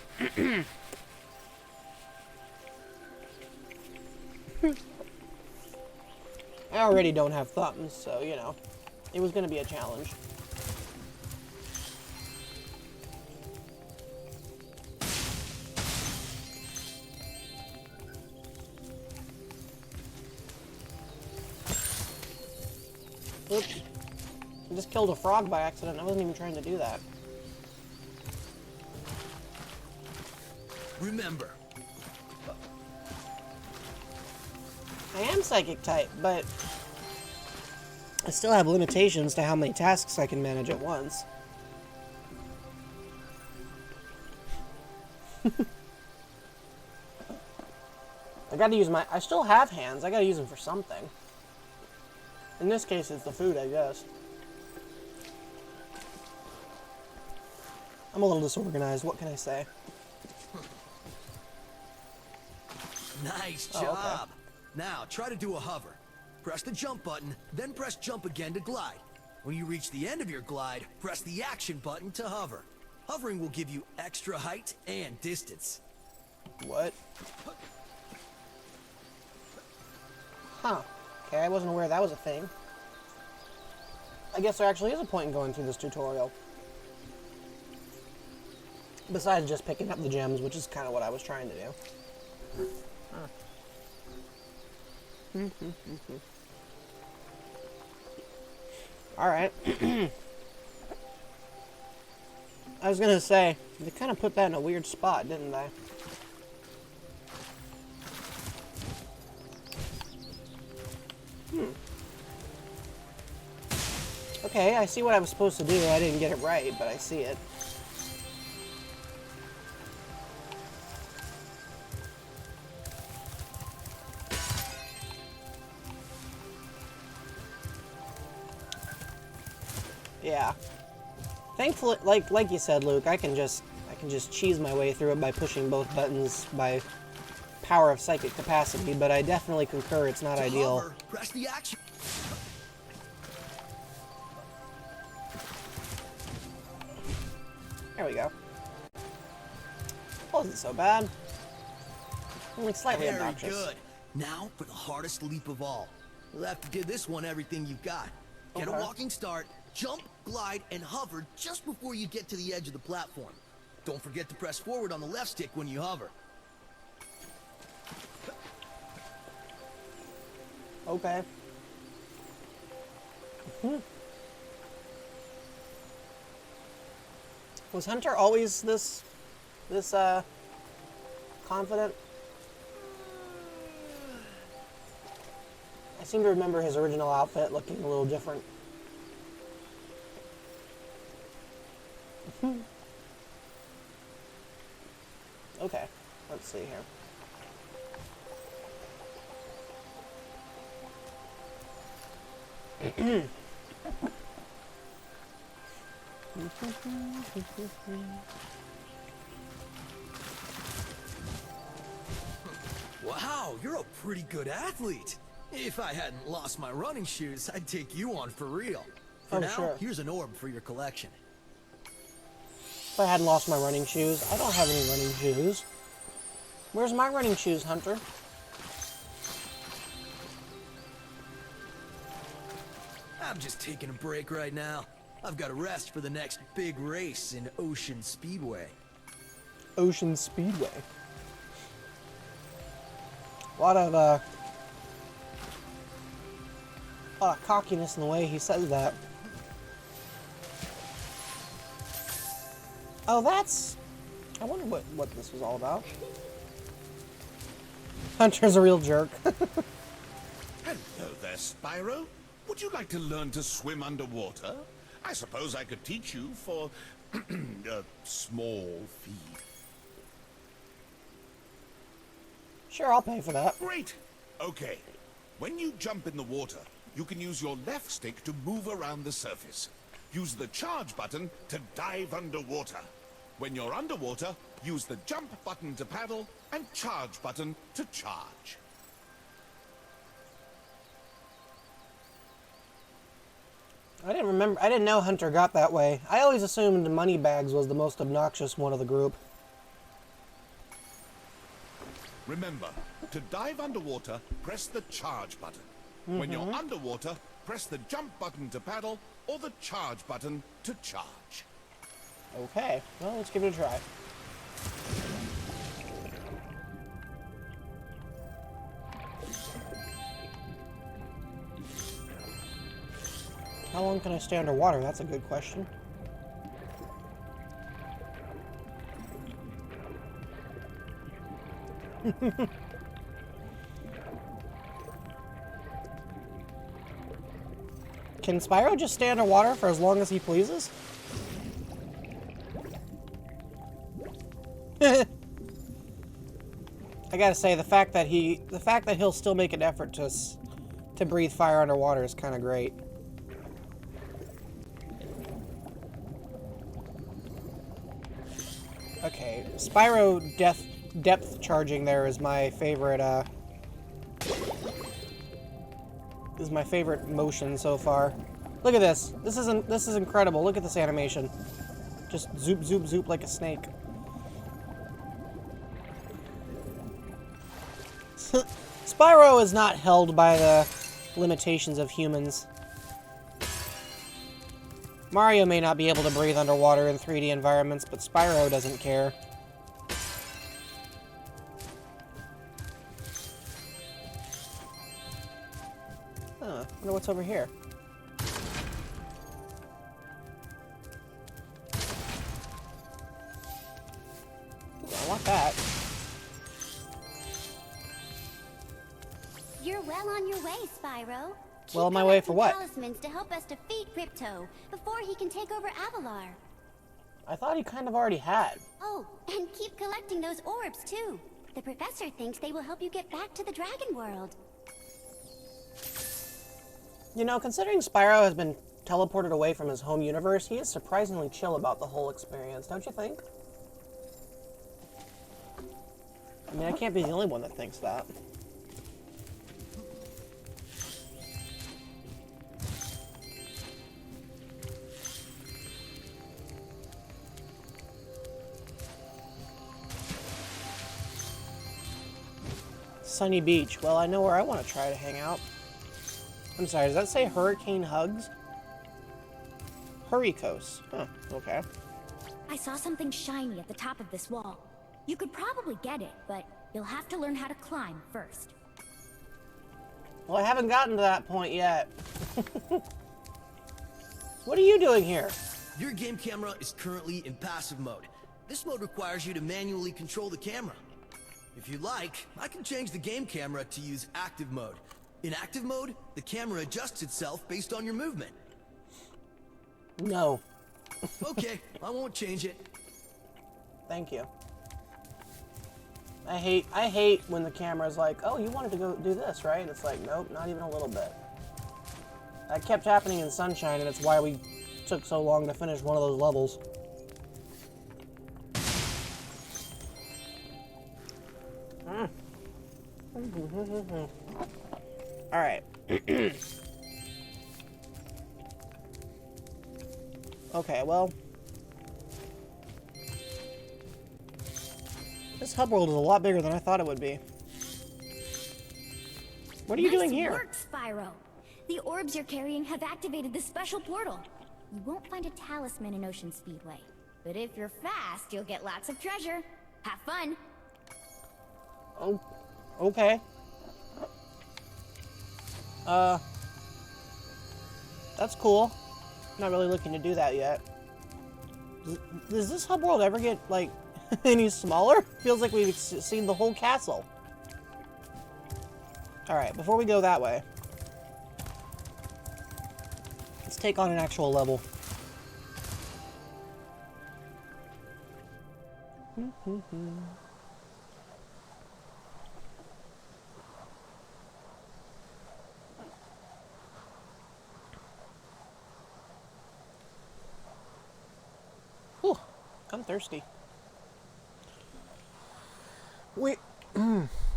I already don't have thumbs, so, you know, it was going to be a challenge. Oops. I just killed a frog by accident. I wasn't even trying to do that. Remember, I am psychic type, but I still have limitations to how many tasks I can manage at once. I gotta use I still have hands. I gotta use them for something. In this case, it's the food, I guess. I'm a little disorganized. What can I say? nice Oh, job. okay. Now, try to do a hover. Press the jump button, then press jump again to glide. When you reach the end of your glide, press the action button to hover. Hovering will give you extra height and distance. What? Huh. Okay, I wasn't aware that was a thing. I guess there actually is a point in going through this tutorial. Besides just picking up the gems, which is kind of what I was trying to do. Huh. Alright. I was gonna say, they kind of put that in a weird spot, didn't they? Okay, I see what I was supposed to do. I didn't get it right, but I see it. yeah. Thankfully, like you said, Luke, I can just cheese my way through it by pushing both buttons by power of psychic capacity, but I definitely concur it's not ideal. Hover, press the action. There we go. Wasn't so bad. Only slightly Very obnoxious. good. Now for the hardest leap of all. You'll have to give this one everything you've got. Get a walking start, jump, glide, and hover just before you get to the edge of the platform. Don't forget to press forward on the left stick when you hover. Okay. Was Hunter always this confident? I seem to remember his original outfit looking a little different. Okay, let's see here. Wow, you're a pretty good athlete. If I hadn't lost my running shoes, I'd take you on for real. For now, sure. Here's an orb for your collection. If I hadn't lost my running shoes, I don't have any running shoes. Where's my running shoes, Hunter? I'm just taking a break right now. I've got to rest for the next big race in Ocean Speedway. Ocean Speedway. A lot of cockiness in the way he says that. Oh, that's... I wonder what this was all about. Hunter's a real jerk. Hello there, Spyro. Would you like to learn to swim underwater? I suppose I could teach you for a small fee. Sure, I'll pay for that. Great. Okay. When you jump in the water, you can use your left stick to move around the surface. Use the charge button to dive underwater. When you're underwater, use the jump button to paddle and charge button to charge. I didn't know Hunter got that way. I always assumed Moneybags was the most obnoxious one of the group. Remember, to dive underwater, press the charge button. When you're underwater, press the jump button to paddle or the charge button to charge. Okay, well, let's give it a try. How long can I stay underwater? That's a good question. Can Spyro just stay underwater for as long as he pleases? I gotta say, the fact that he'll still make an effort to breathe fire underwater is kind of great. Okay, Spyro depth charging there is my favorite motion so far. Look at this. This is incredible. Look at this animation. Just zoop zoop zoop like a snake. Spyro is not held by the limitations of humans. Mario may not be able to breathe underwater in 3D environments, but Spyro doesn't care. Huh, I wonder what's over here. Ooh, I want that. You're well on your way, Spyro. Well on my way for what? Talismans to help us defeat Ripto before he can take over Avalar. I thought he kind of already had. Oh, and keep collecting those orbs too. The professor thinks they will help you get back to the Dragon World. You know, considering Spyro has been teleported away from his home universe, he is surprisingly chill about the whole experience, don't you think? I mean, I can't be the only one that thinks that. Sunny Beach. Well, I know where I want to try to hang out. I'm sorry, does that say Hurricane Hugs? Hurricos. Huh, okay. I saw something shiny at the top of this wall. You could probably get it, but you'll have to learn how to climb first. Well, I haven't gotten to that point yet. What are you doing here? Your game camera is currently in passive mode. This mode requires you to manually control the camera. If you like, I can change the game camera to use active mode. In active mode, the camera adjusts itself based on your movement. No. Okay, I won't change it. Thank you. I hate when the camera's like, oh, you wanted to go do this, right? And it's like, nope, not even a little bit. That kept happening in Sunshine, and it's why we took so long to finish one of those levels. Alright. Okay, well. This hub world is a lot bigger than I thought it would be. What are you doing here? Nice work, Spyro. The orbs you're carrying have activated this special portal. You won't find a talisman in Ocean Speedway. But if you're fast, you'll get lots of treasure. Have fun. Oh, okay. That's cool. Not really looking to do that yet. Does this hub world ever get, like, any smaller? Feels like we've seen the whole castle. Alright, before we go that way, let's take on an actual level. Whew, I'm thirsty.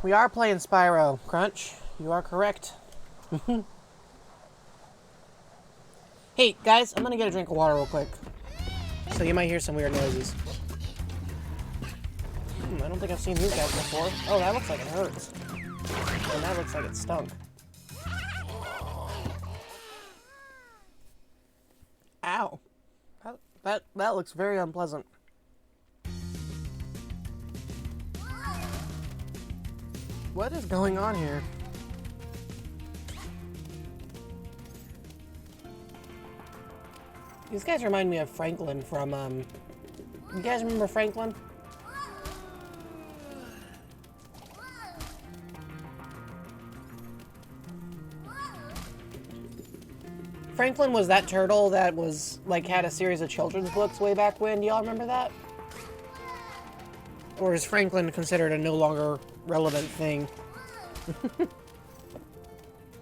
We are playing Spyro, Crunch. You are correct. Hey, guys, I'm gonna get a drink of water real quick. So you might hear some weird noises. I don't think I've seen these guys before. Oh, that looks like it hurts. And that looks like it stunk. Ow. That looks very unpleasant. What is going on here? These guys remind me of Franklin from, you guys remember Franklin? Franklin was that turtle that was, like, had a series of children's books way back when. Do y'all remember that? Or is Franklin considered a no longer relevant thing?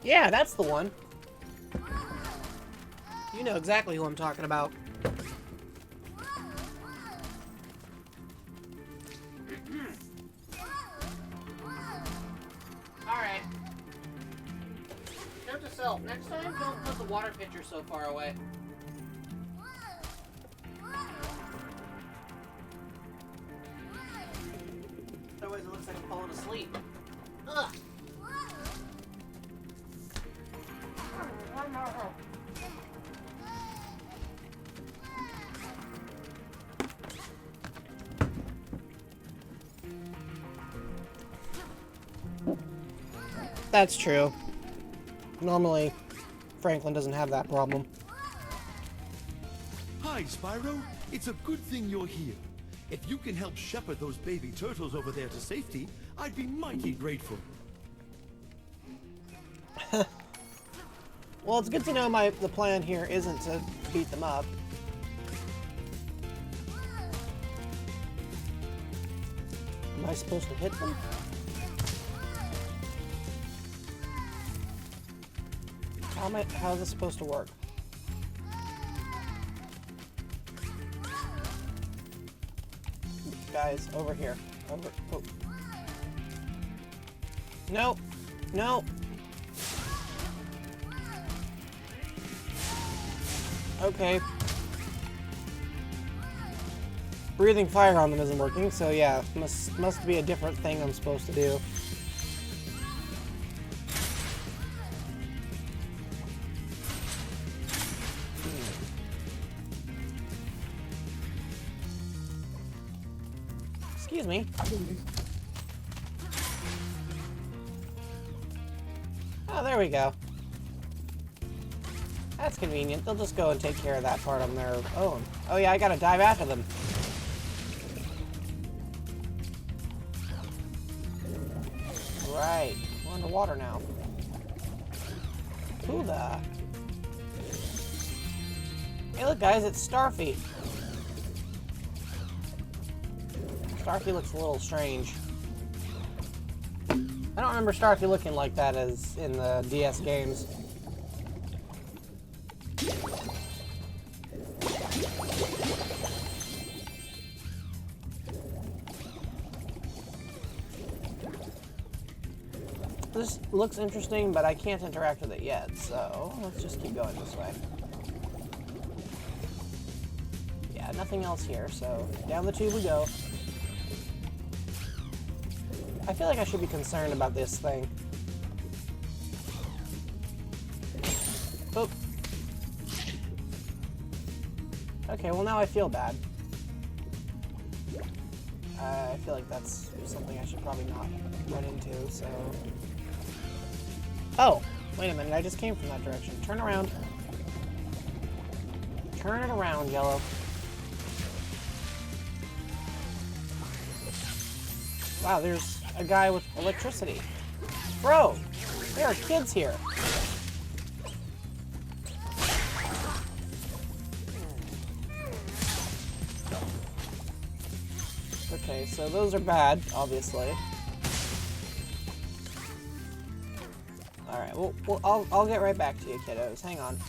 Yeah, that's the one. You know exactly who I'm talking about. Alright. Note to self, next time don't put the water pitcher so far away. Otherwise it looks like I'm falling asleep. Ugh. That's true. Normally, Franklin doesn't have that problem. Hi, Spyro. It's a good thing you're here. If you can help shepherd those baby turtles over there to safety, I'd be mighty grateful. Well, it's good to know the plan here isn't to beat them up. Am I supposed to hit them? How is this supposed to work? guys. Over here. Over. Oh. Nope. Nope. Okay. Breathing fire on them isn't working, so yeah, must be a different thing I'm supposed to do. Excuse me. Oh, there we go. That's convenient. They'll just go and take care of that part on their own. Oh yeah, I gotta dive after them. Right. We're underwater now. Who the? Hey look guys, it's Starfy. Starfy looks a little strange. I don't remember Starfy looking like that as in the DS games. This looks interesting, but I can't interact with it yet, so let's just keep going this way. Yeah, nothing else here, so down the tube we go. I feel like I should be concerned about this thing. Oop. Okay, well now I feel bad. I feel like that's something I should probably not run into, so... Oh! Wait a minute, I just came from that direction. Turn around. Turn it around, Yellow. Wow, there's a guy with electricity. Bro! There are kids here! Okay, so those are bad, obviously. Alright, well, I'll get right back to you, kiddos. Hang on.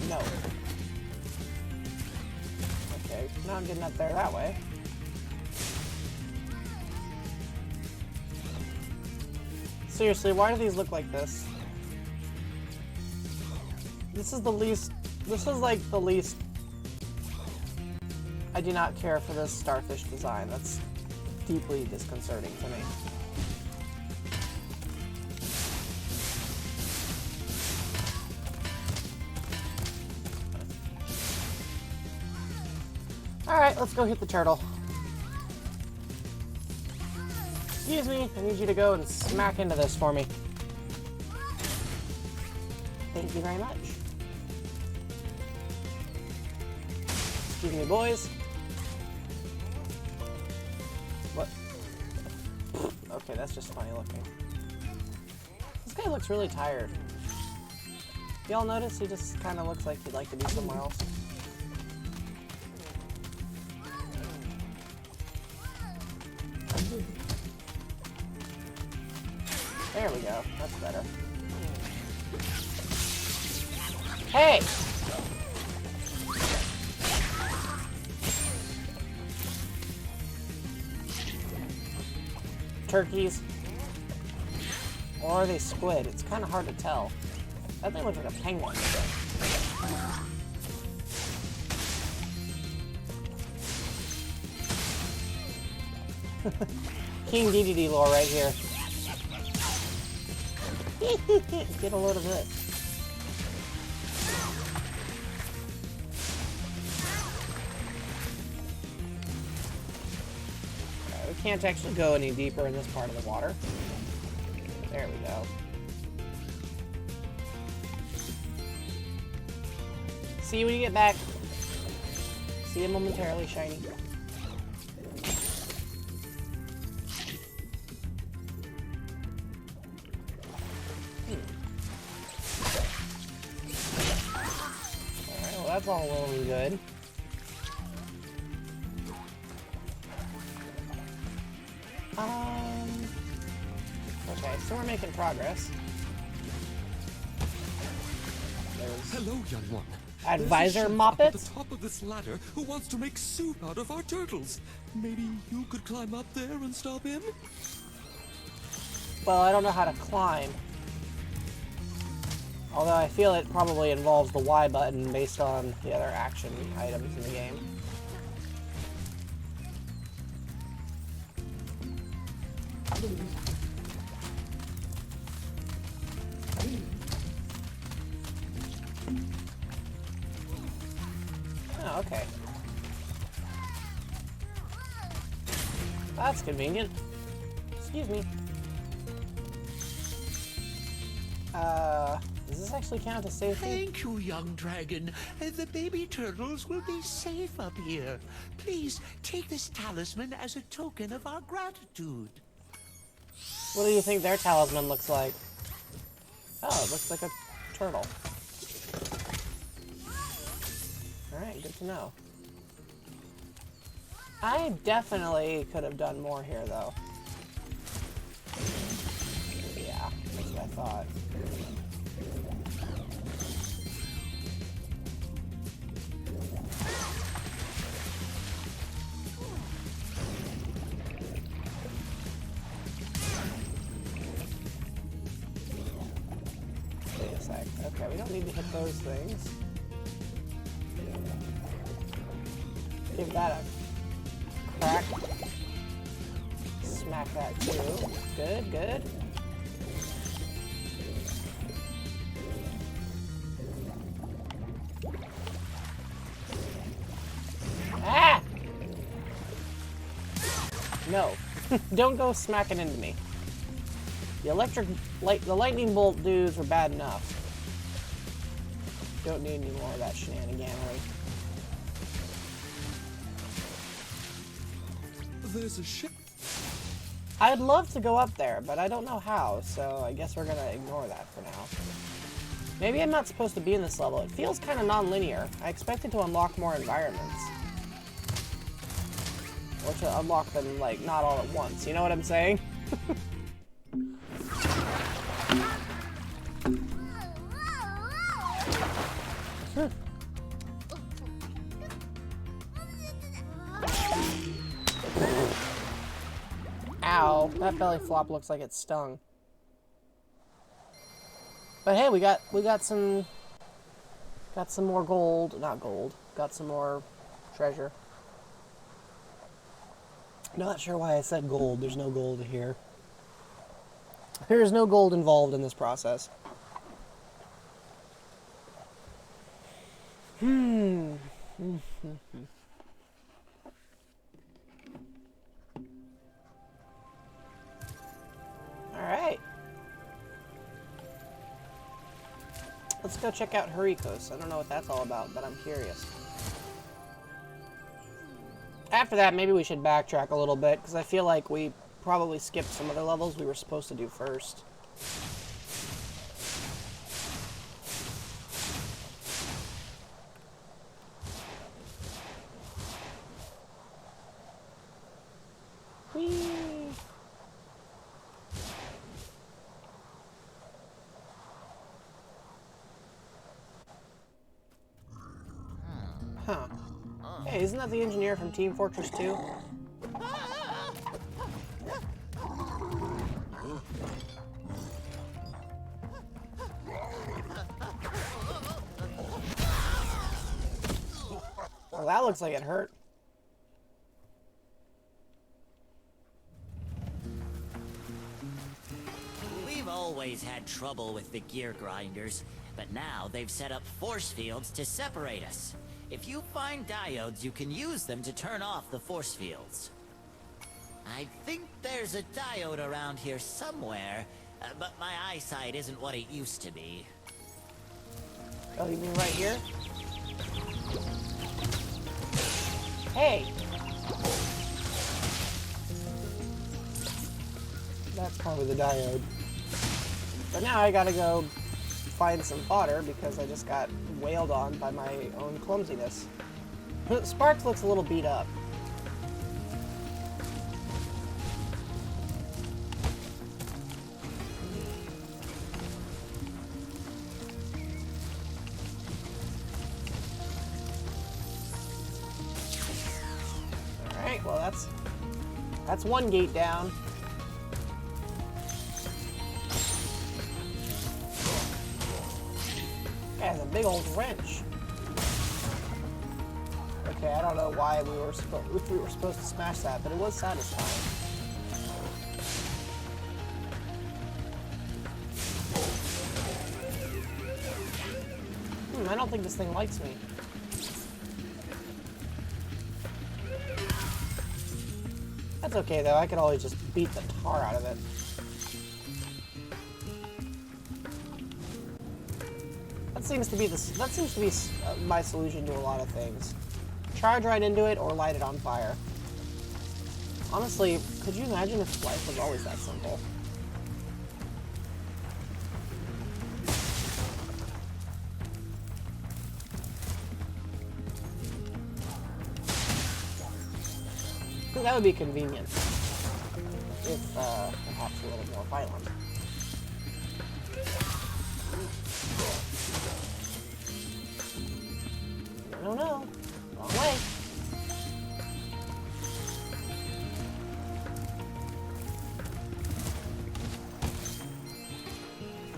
No. Okay, now I'm getting up there that way. Seriously, why do these look like this? This is like the least... I do not care for this starfish design. That's deeply disconcerting to me. Alright, let's go hit the turtle. Excuse me, I need you to go and smack into this for me. Thank you very much. Excuse me, boys. What? Okay, that's just funny looking. This guy looks really tired. Y'all notice he just kind of looks like he'd like to be somewhere else? There we go. That's better. Hey! Turkeys. Or are they squid? It's kind of hard to tell. That thing looks like a penguin. King DDD lore right here. Get a load of this. We can't actually go any deeper in this part of the water. There we go. See you when you get back. See you momentarily, Shiny. that's all well and good. Okay, so we're making progress. There's hello, young one. Advisor There's a chef Moppet? up at the top of this ladder who wants to make soup out of our turtles. Maybe you could climb up there and stop him? Well, I don't know how to climb. Although I feel it probably involves the Y button based on the other action items in the game. Oh, okay. That's convenient. Excuse me. Does this actually count as safety? Thank you, young dragon. The baby turtles will be safe up here. Please take this talisman as a token of our gratitude. What do you think their talisman looks like? Oh, it looks like a turtle. Alright, good to know. I definitely could have done more here, though. Yeah, that's what I thought. Wait a sec. Okay, we don't need to hit those things. Give that a crack. Smack that too. Good, good. Ah! No. Don't go smacking into me. The the lightning bolt dudes were bad enough. Don't need any more of that shenaniganery. There's a ship. I'd love to go up there, but I don't know how, so I guess we're gonna ignore that for now. Maybe I'm not supposed to be in this level. It feels kind of non-linear. I expected to unlock more environments. Or to unlock them, like, not all at once. You know what I'm saying? Ow, that belly flop looks like it stung. But hey, we got some more gold, not gold. Got some more treasure. Not sure why I said gold. There's no gold here. There's no gold involved in this process. Alright. Let's go check out Harikos. I don't know what that's all about, but I'm curious. After that, maybe we should backtrack a little bit, because I feel like we probably skipped some other levels we were supposed to do first. Whee! Huh. Hey, isn't that the engineer from Team Fortress 2? Well, that looks like it hurt. We've always had trouble with the gear grinders, but now they've set up force fields to separate us. If you find diodes, you can use them to turn off the force fields. I think there's a diode around here somewhere, but my eyesight isn't what it used to be. Oh, you mean right here? Hey! That's probably the diode. But now I gotta go find some fodder because I just got wailed on by my own clumsiness. Sparks looks a little beat up. Alright, well that's one gate down. Guy has a big old wrench. Okay, I don't know why we were supposed to smash that, but it was satisfying. I don't think this thing likes me. That's okay though. I could always just beat the tar out of it. That seems to be my solution to a lot of things. Charge right into it or light it on fire. Honestly, could you imagine if life was always that simple? That would be convenient if perhaps a little more violent. No. Wrong way.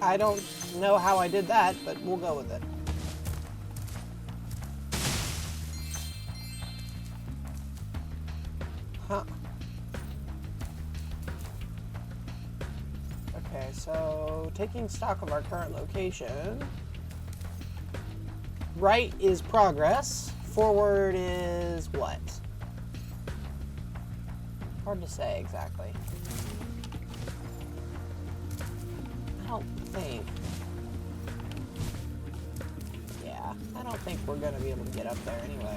I don't know how I did that, but we'll go with it. Huh. Okay, so taking stock of our current location. Right is progress. Forward is what? Hard to say exactly. I don't think. Yeah, I don't think we're gonna be able to get up there anyway.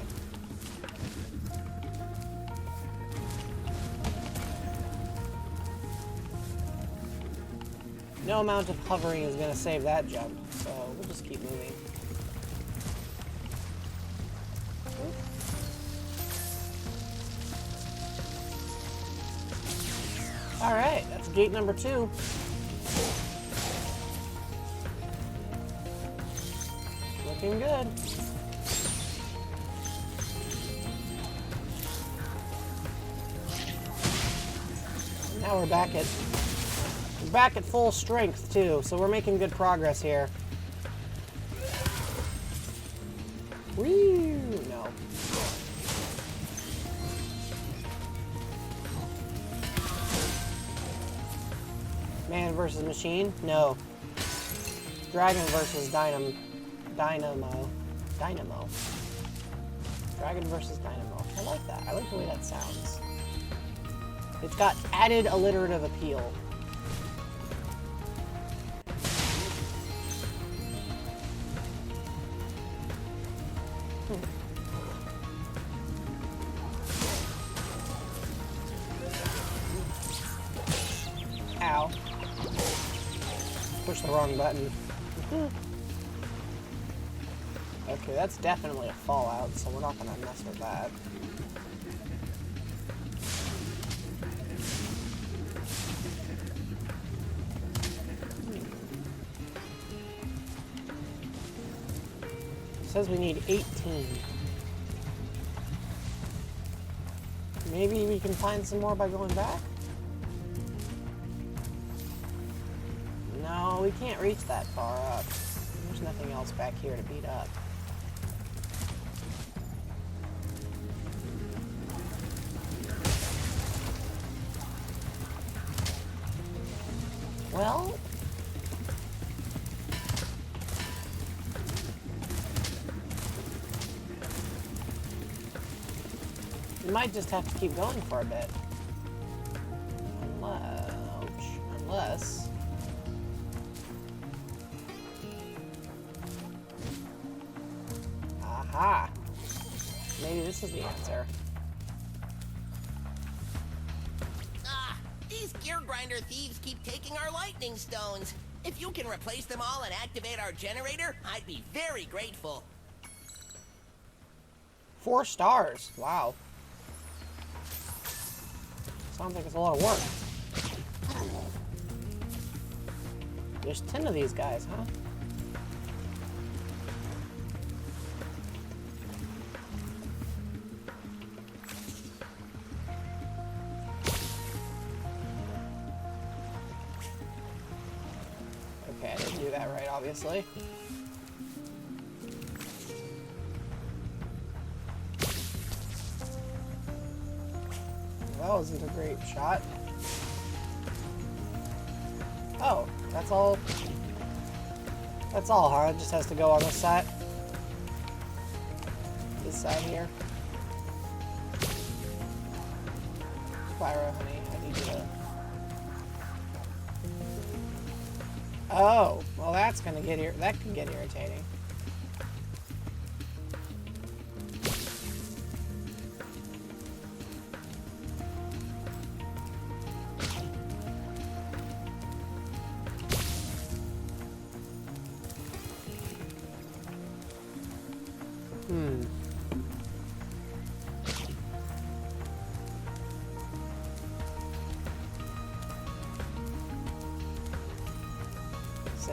No amount of hovering is going to save that jump, so we'll just keep moving. Alright, that's gate number 2. Looking good. Now we're back at full strength too, so we're making good progress here. Whee! No. Man versus machine? No. Dragon versus dynamo. Dragon versus dynamo. I like that. I like the way that sounds. It's got added alliterative appeal. Ow. Push the wrong button. Okay, that's definitely a fallout, so we're not gonna mess with that. It says we need 18. Maybe we can find some more by going back? No, we can't reach that far up. There's nothing else back here to beat up. Well... we might just have to keep going for a bit. Unless... Aha! Maybe this is the answer. Ah! These gear grinder thieves keep taking our lightning stones. If you can replace them all and activate our generator, I'd be very grateful. 4 stars. Wow. Sounds like it's a lot of work. There's 10 of these guys, huh? Okay, I didn't do that right, obviously. That wasn't a great shot. Oh, that's all. That's all, huh? It just has to go on this side. This side here. Spyro, honey, I need you to... Oh, well that's gonna get that can get irritating.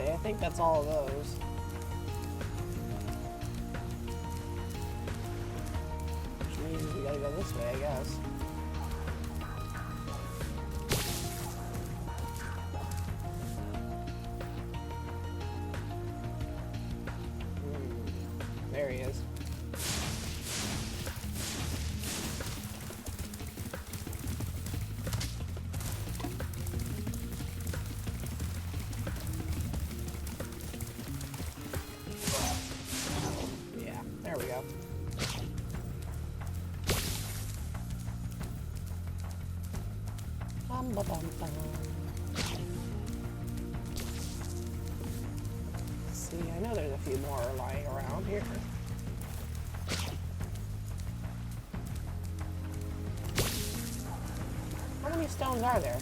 I think that's all of those. Which means we gotta go this way, I guess. There he is. There we go. Bum, ba, bum, bum. See, I know there's a few more lying around here. How many stones are there?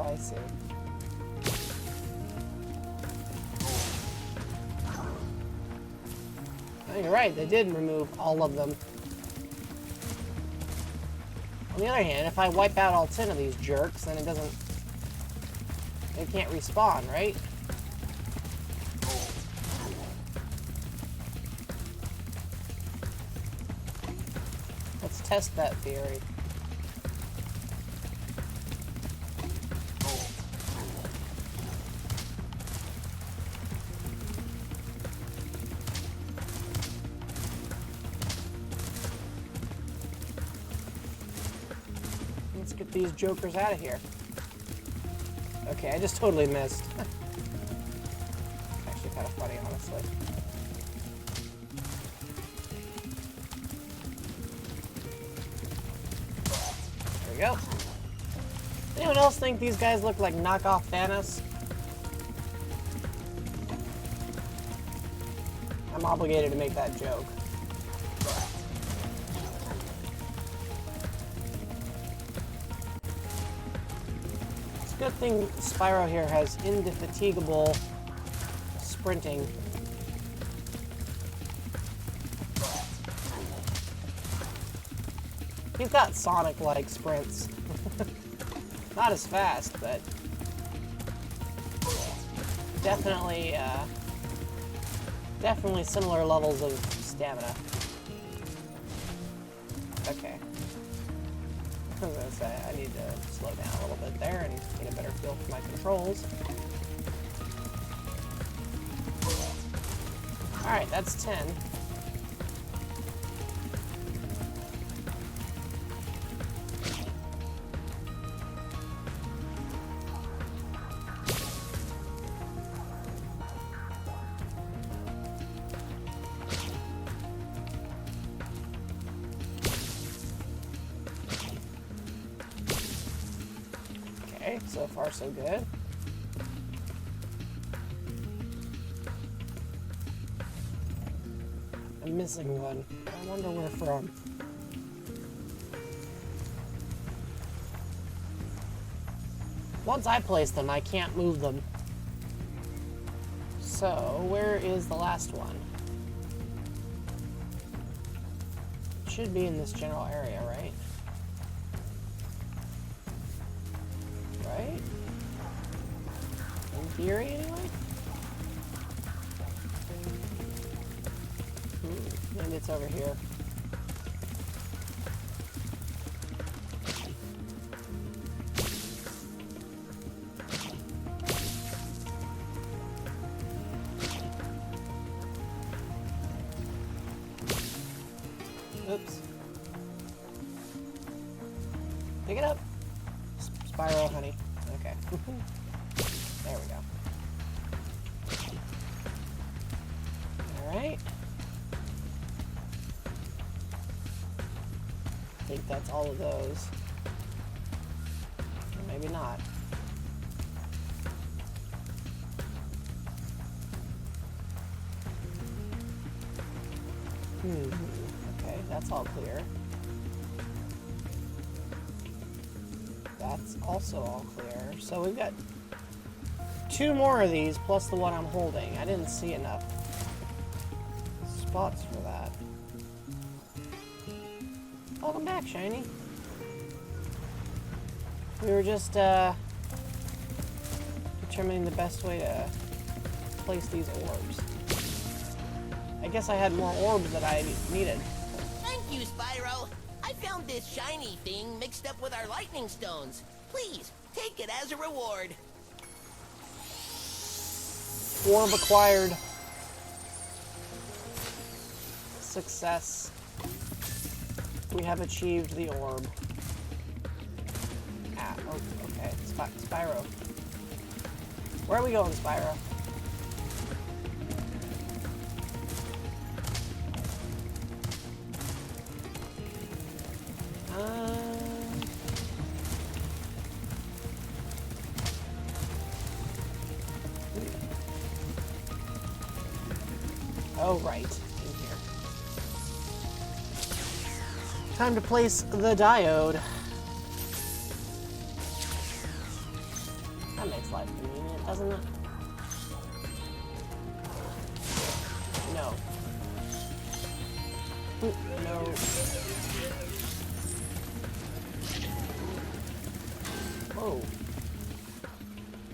I see. Oh, you're right, they did remove all of them. On the other hand, if I wipe out all 10 of these jerks, then it doesn't... They can't respawn, right? Let's test that theory. Let's get these jokers out of here. Okay, I just totally missed. Actually kind of funny, honestly. There we go. Anyone else think these guys look like knockoff Thanos? I'm obligated to make that joke. Good thing Spyro here has indefatigable sprinting. He's got Sonic-like sprints. Not as fast, but definitely, definitely similar levels of stamina. Okay. I was gonna say, I need to slow down a little bit there and get a better feel for my controls. Alright, that's 10. Okay, so far so good. I'm missing one. I wonder where from. Once I place them, I can't move them. So, where is the last one? It should be in this general area, right? Right? In theory, anyway? Maybe it's over here. Oops. Pick it up. Spyro, honey. Okay. There we go. Alright. I think that's all of those. Or maybe not. Okay, that's all clear. That's also all clear. So we've got 2 more of these, plus the one I'm holding. I didn't see enough spots for that. Welcome back, Shiny. We were just determining the best way to place these orbs. I guess I had more orbs that I needed. Thank you, Spyro. I found this shiny thing mixed up with our lightning stones. Please, take it as a reward. Orb acquired. Success. We have achieved the orb. Ah, oh, okay. Spyro. Where are we going, Spyro? Oh, right. In here. Time to place the diode. That makes life convenient, doesn't it? No. No. Whoa.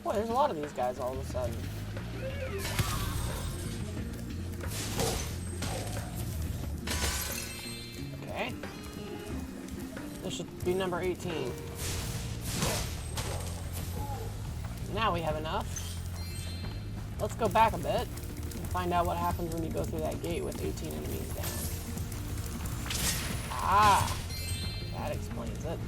Boy, there's a lot of these guys all of a sudden. Okay. This should be number 18. Now we have enough. Let's go back a bit and find out what happens when you go through that gate with 18 enemies down. Ah! That explains it.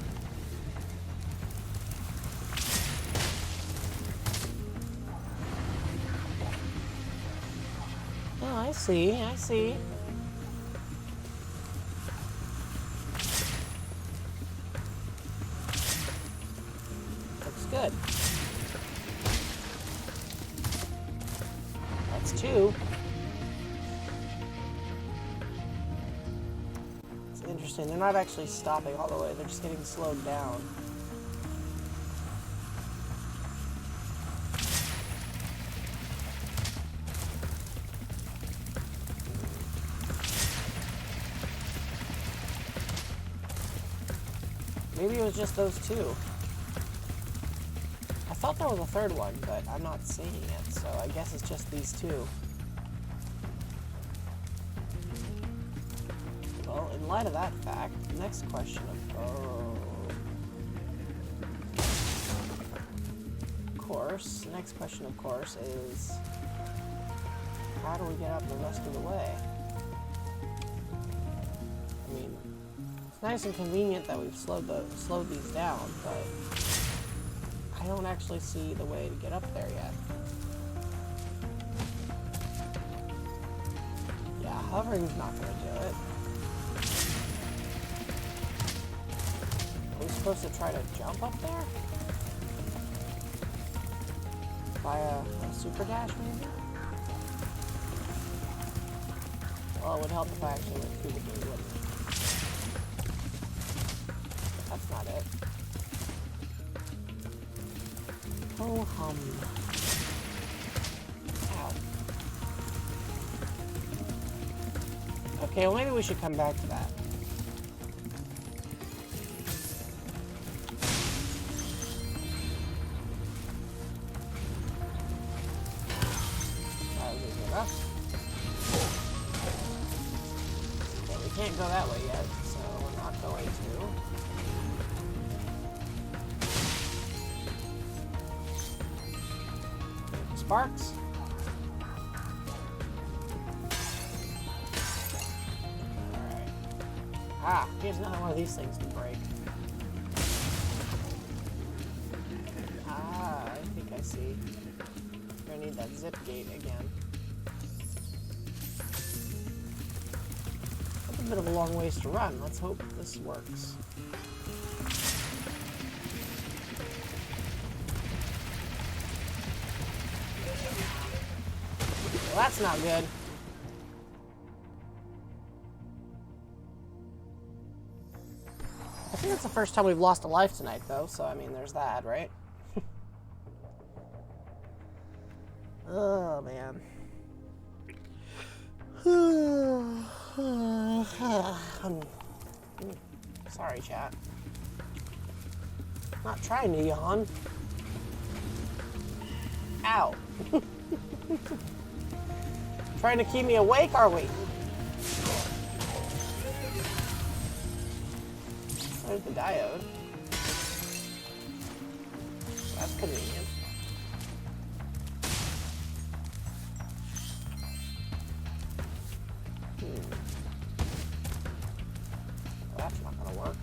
Oh, I see, I see. Looks good. That's 2. It's interesting. They're not actually stopping all the way. They're just getting slowed down. Maybe it was just those 2. I thought there was a 3rd one, but I'm not seeing it, so I guess it's just these 2. Well, in light of that fact, next question next question of course is, how do we get up the rest of the way? I mean, it's nice and convenient that we've slowed these down, but I don't actually see the way to get up there yet. Yeah, hovering's not going to do it. Are we supposed to try to jump up there? By a super dash, maybe? Well, it would help if I actually went through the game, wouldn't it? That's not it. Oh, hum. Ow. Okay, well maybe we should come back to that. That was easy enough. Okay, we can't go that way yet, so we're not going to. Sparks. Alright. Ah, here's another one of these things to break. Ah, I think I see. We're gonna need that zip gate again. That's a bit of a long ways to run. Let's hope this works. Well, that's not good. I think it's the first time we've lost a life tonight, though, so I mean, there's that, right? Oh, man. Sorry, chat. Not trying to yawn. Ow. Trying to keep me awake, are we? There's the diode. That's convenient. Well, that's not gonna work.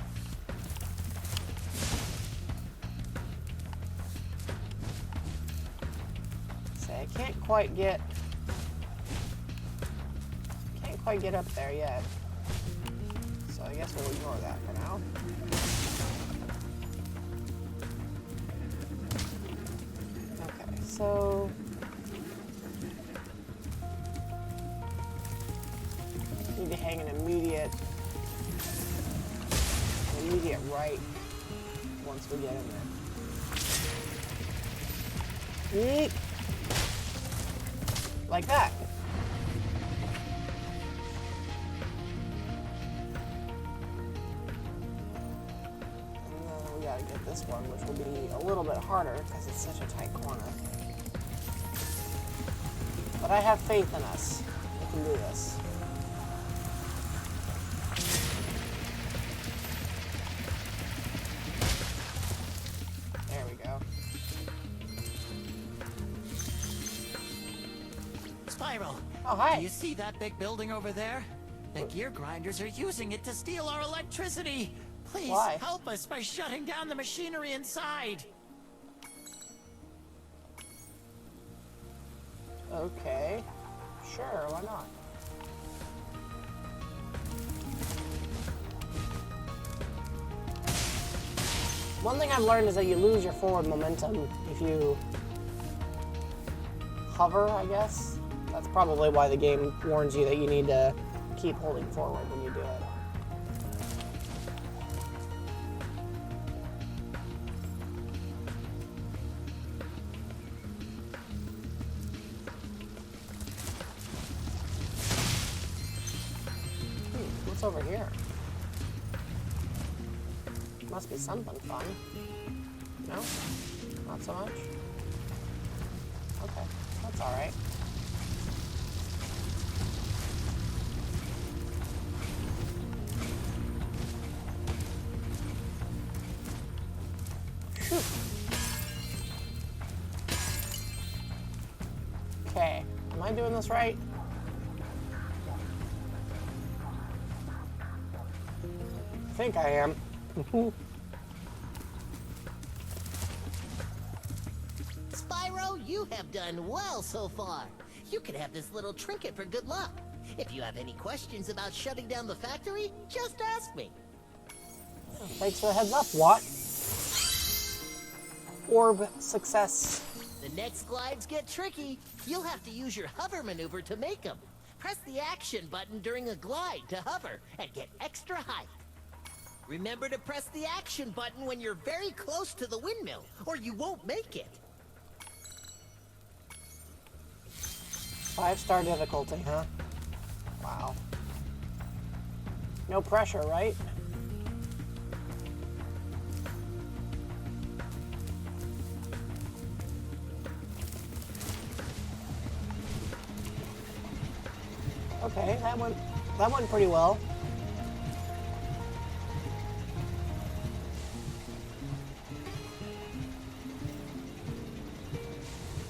See, I can't quite get up there yet. So I guess we'll ignore that for now. Okay, so need to hang an immediate right once we get in there. Yeet. Like that. Get this one, which will be a little bit harder because it's such a tight corner. But I have faith in us. We can do this. There we go. Spyro! Oh, hi. Do you see that big building over there? The gear grinders are using it to steal our electricity! Please help us by shutting down the machinery inside. Okay. Sure, why not? One thing I've learned is that you lose your forward momentum if you hover, I guess. That's probably why the game warns you that you need to keep holding forward when you do it. What's over here? Must be something fun. No? Not so much? Okay, that's alright. Okay, am I doing this right? I think I am. Spyro, you have done well so far. You can have this little trinket for good luck. If you have any questions about shutting down the factory, just ask me. Thanks for the heads up, Watt. Orb success. The next glides get tricky. You'll have to use your hover maneuver to make them. press the action button during a glide to hover and get extra height. Remember to press the action button when you're very close to the windmill, or you won't make it. 5-star difficulty, huh? Wow. No pressure, right? Okay, that went pretty well.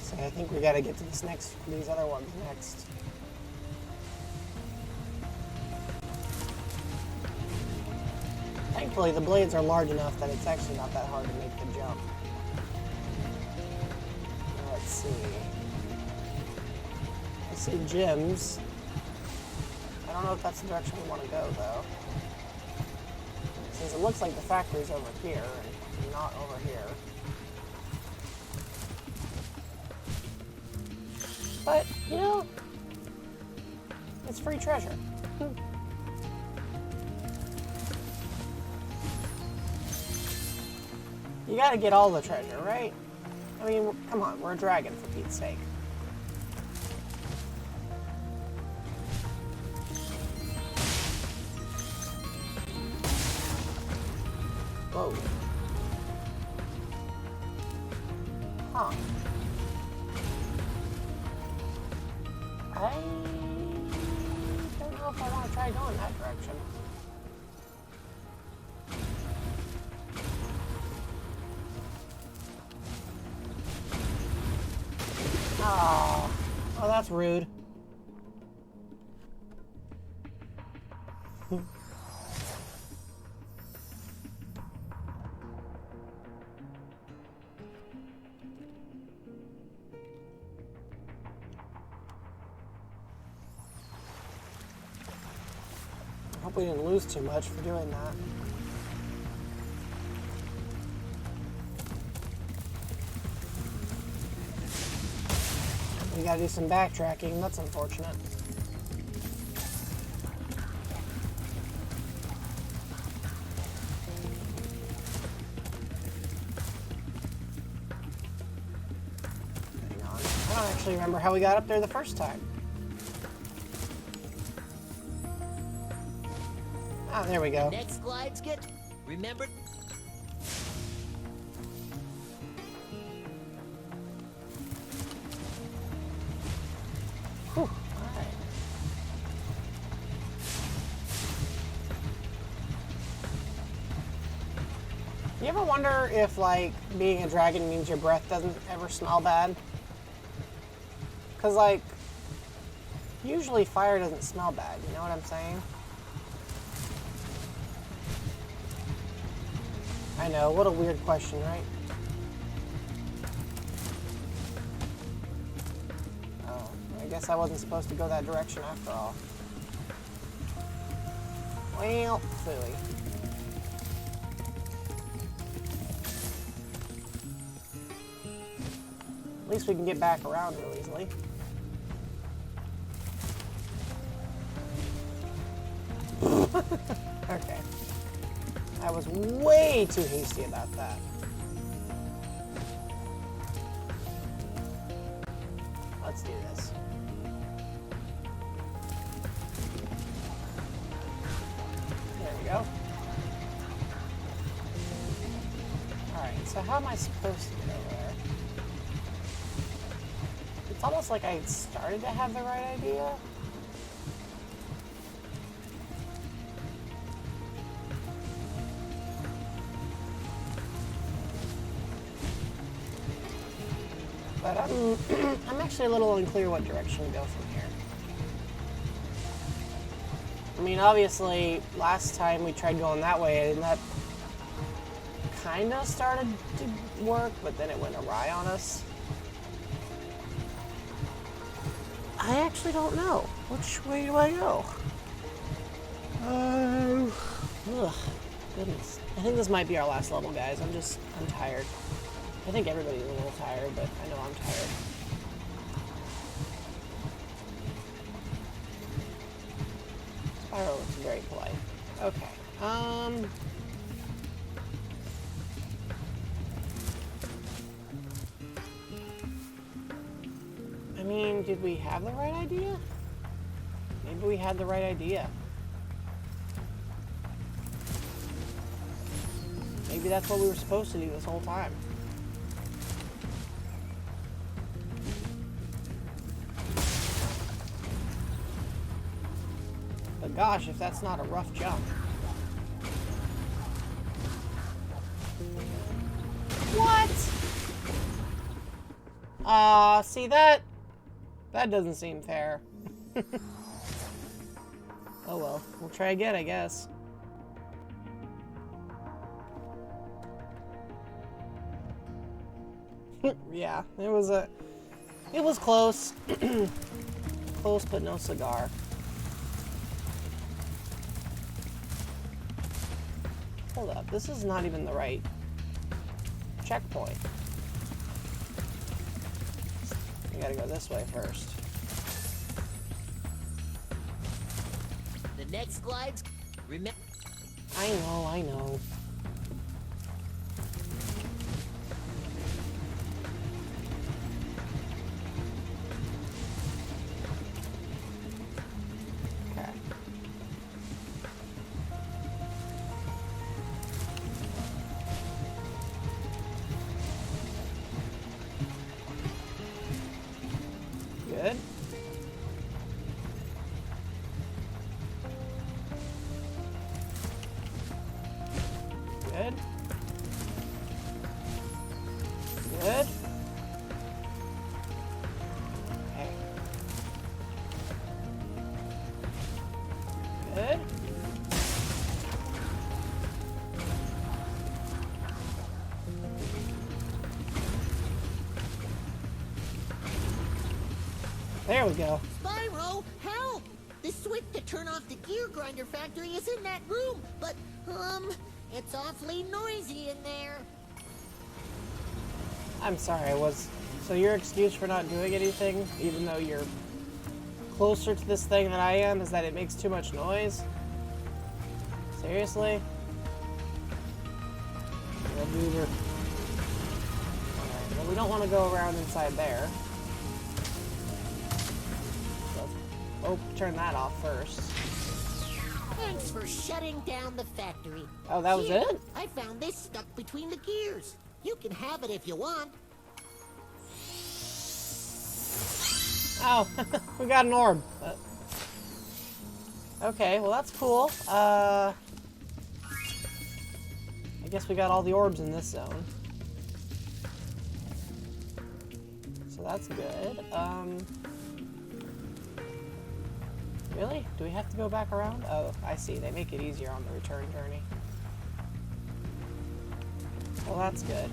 So I think we gotta get to these other ones next. Thankfully, the blades are large enough that it's actually not that hard to make the jump. Let's see. I see gems. I don't know if that's the direction we want to go, though. Since it looks like the factory's over here, and not over here. But, you know, it's free treasure. You gotta get all the treasure, right? I mean, come on, we're a dragon, for Pete's sake. Whoa. Huh. I don't know if I want to try going that direction. Oh, that's rude. I hope we didn't lose too much for doing that. We gotta do some backtracking, that's unfortunate. Hang on. I don't actually remember how we got up there the first time. Ah, there we go. Next glides get... Remember... Whew. All right. You ever wonder if, like, being a dragon means your breath doesn't ever smell bad? Because, like, usually fire doesn't smell bad, you know what I'm saying? I know, what a weird question, right? Oh, I guess I wasn't supposed to go that direction after all. Well, phooey. At least we can get back around real easily. Okay. I was way too hasty about that. Let's do this. There we go. Alright, so how am I supposed to get over there? It's almost like I started to have the right idea. But I'm actually a little unclear what direction to go from here. I mean, obviously, last time we tried going that way, and that kind of started to work, but then it went awry on us. I actually don't know. Which way do I go? Ugh, goodness. I think this might be our last level, guys. I'm tired. I think everybody's a little tired, but I know I'm tired. Spyro looks very polite. Okay. I mean, did we have the right idea? Maybe we had the right idea. Maybe that's what we were supposed to do this whole time. But gosh, if that's not a rough jump. What? See that doesn't seem fair. Oh well, we'll try again, I guess. Yeah, it was close. Close, but no cigar. Hold up, this is not even the right checkpoint. We gotta go this way first. The next glide's... Remember... I know. Okay. Good. Good. Good. Okay. Good. There we go. Spyro, help! The switch to turn off the gear grinder factory is in that room, but, it's awfully noisy in there. I'm sorry, so your excuse for not doing anything, even though you're closer to this thing than I am, is that it makes too much noise? Seriously? Alright, well, we don't want to go around inside there. Oh, turn that off first. Thanks for shutting down the factory. Oh, that was it? I found this stuck between the gears. You can have it if you want. Oh, we got an orb. Okay, well that's cool. I guess we got all the orbs in this zone. So that's good. Really? Do we have to go back around? Oh, I see. They make it easier on the return journey. Well, that's good.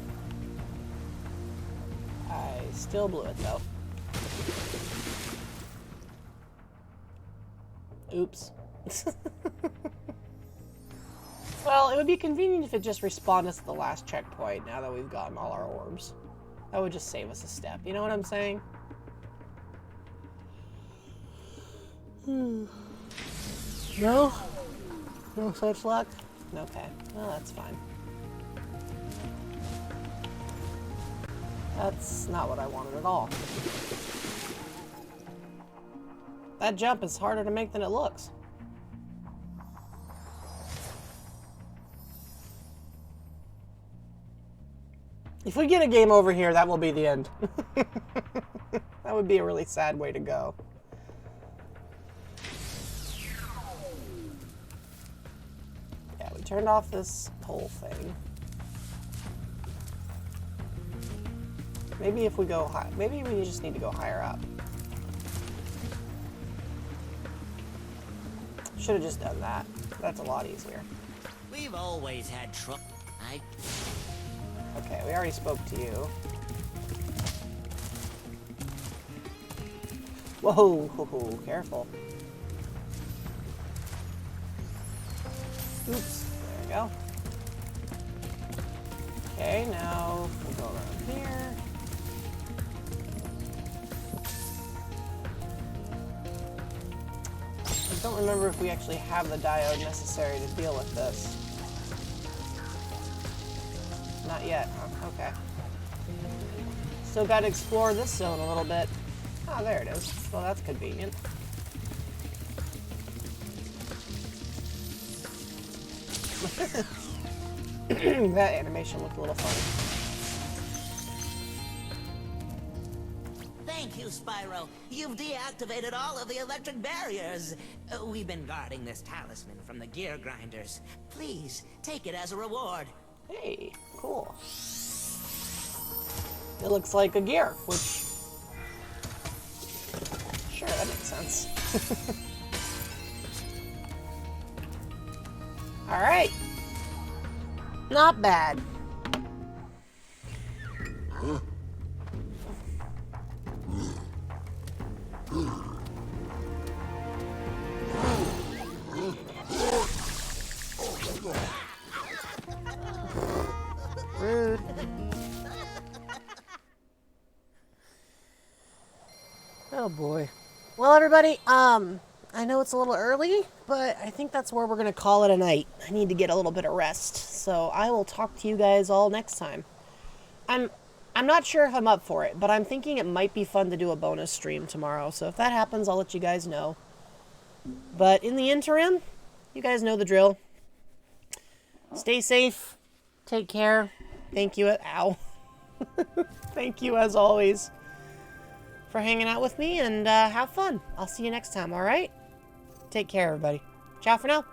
I still blew it, though. Oops. Well, it would be convenient if it just respawned us at the last checkpoint now that we've gotten all our orbs. That would just save us a step. You know what I'm saying? No? No such luck? Okay. Well, that's fine. That's not what I wanted at all. That jump is harder to make than it looks. If we get a game over here, that will be the end. That would be a really sad way to go. Yeah, we turned off this whole thing. Maybe if we go high, maybe we just need to go higher up. Should have just done that. That's a lot easier. We've always had trouble. Okay, we already spoke to you. Whoa, careful. Oops, there we go. Okay, now we'll go around here. don't remember if we actually have the diode necessary to deal with this. Not yet, huh? Okay. Still got to explore this zone a little bit. Oh, there it is. Well, that's convenient. That animation looked a little funny. Thank you, Spyro. You've deactivated all of the electric barriers. We've been guarding this talisman from the gear grinders. Please, take it as a reward. Hey, cool. It looks like a gear, which... Sure, that makes sense. Alright. Not bad. Rude. Oh boy. Well, everybody, I know it's a little early, but I think that's where we're going to call it a night. I need to get a little bit of rest, so I will talk to you guys all next time. I'm not sure if I'm up for it, but I'm thinking it might be fun to do a bonus stream tomorrow, so if that happens, I'll let you guys know. But in the interim, you guys know the drill. Stay safe. Take care. Thank you. Ow. Thank you, as always, for hanging out with me, and have fun. I'll see you next time, all right? Take care, everybody. Ciao for now.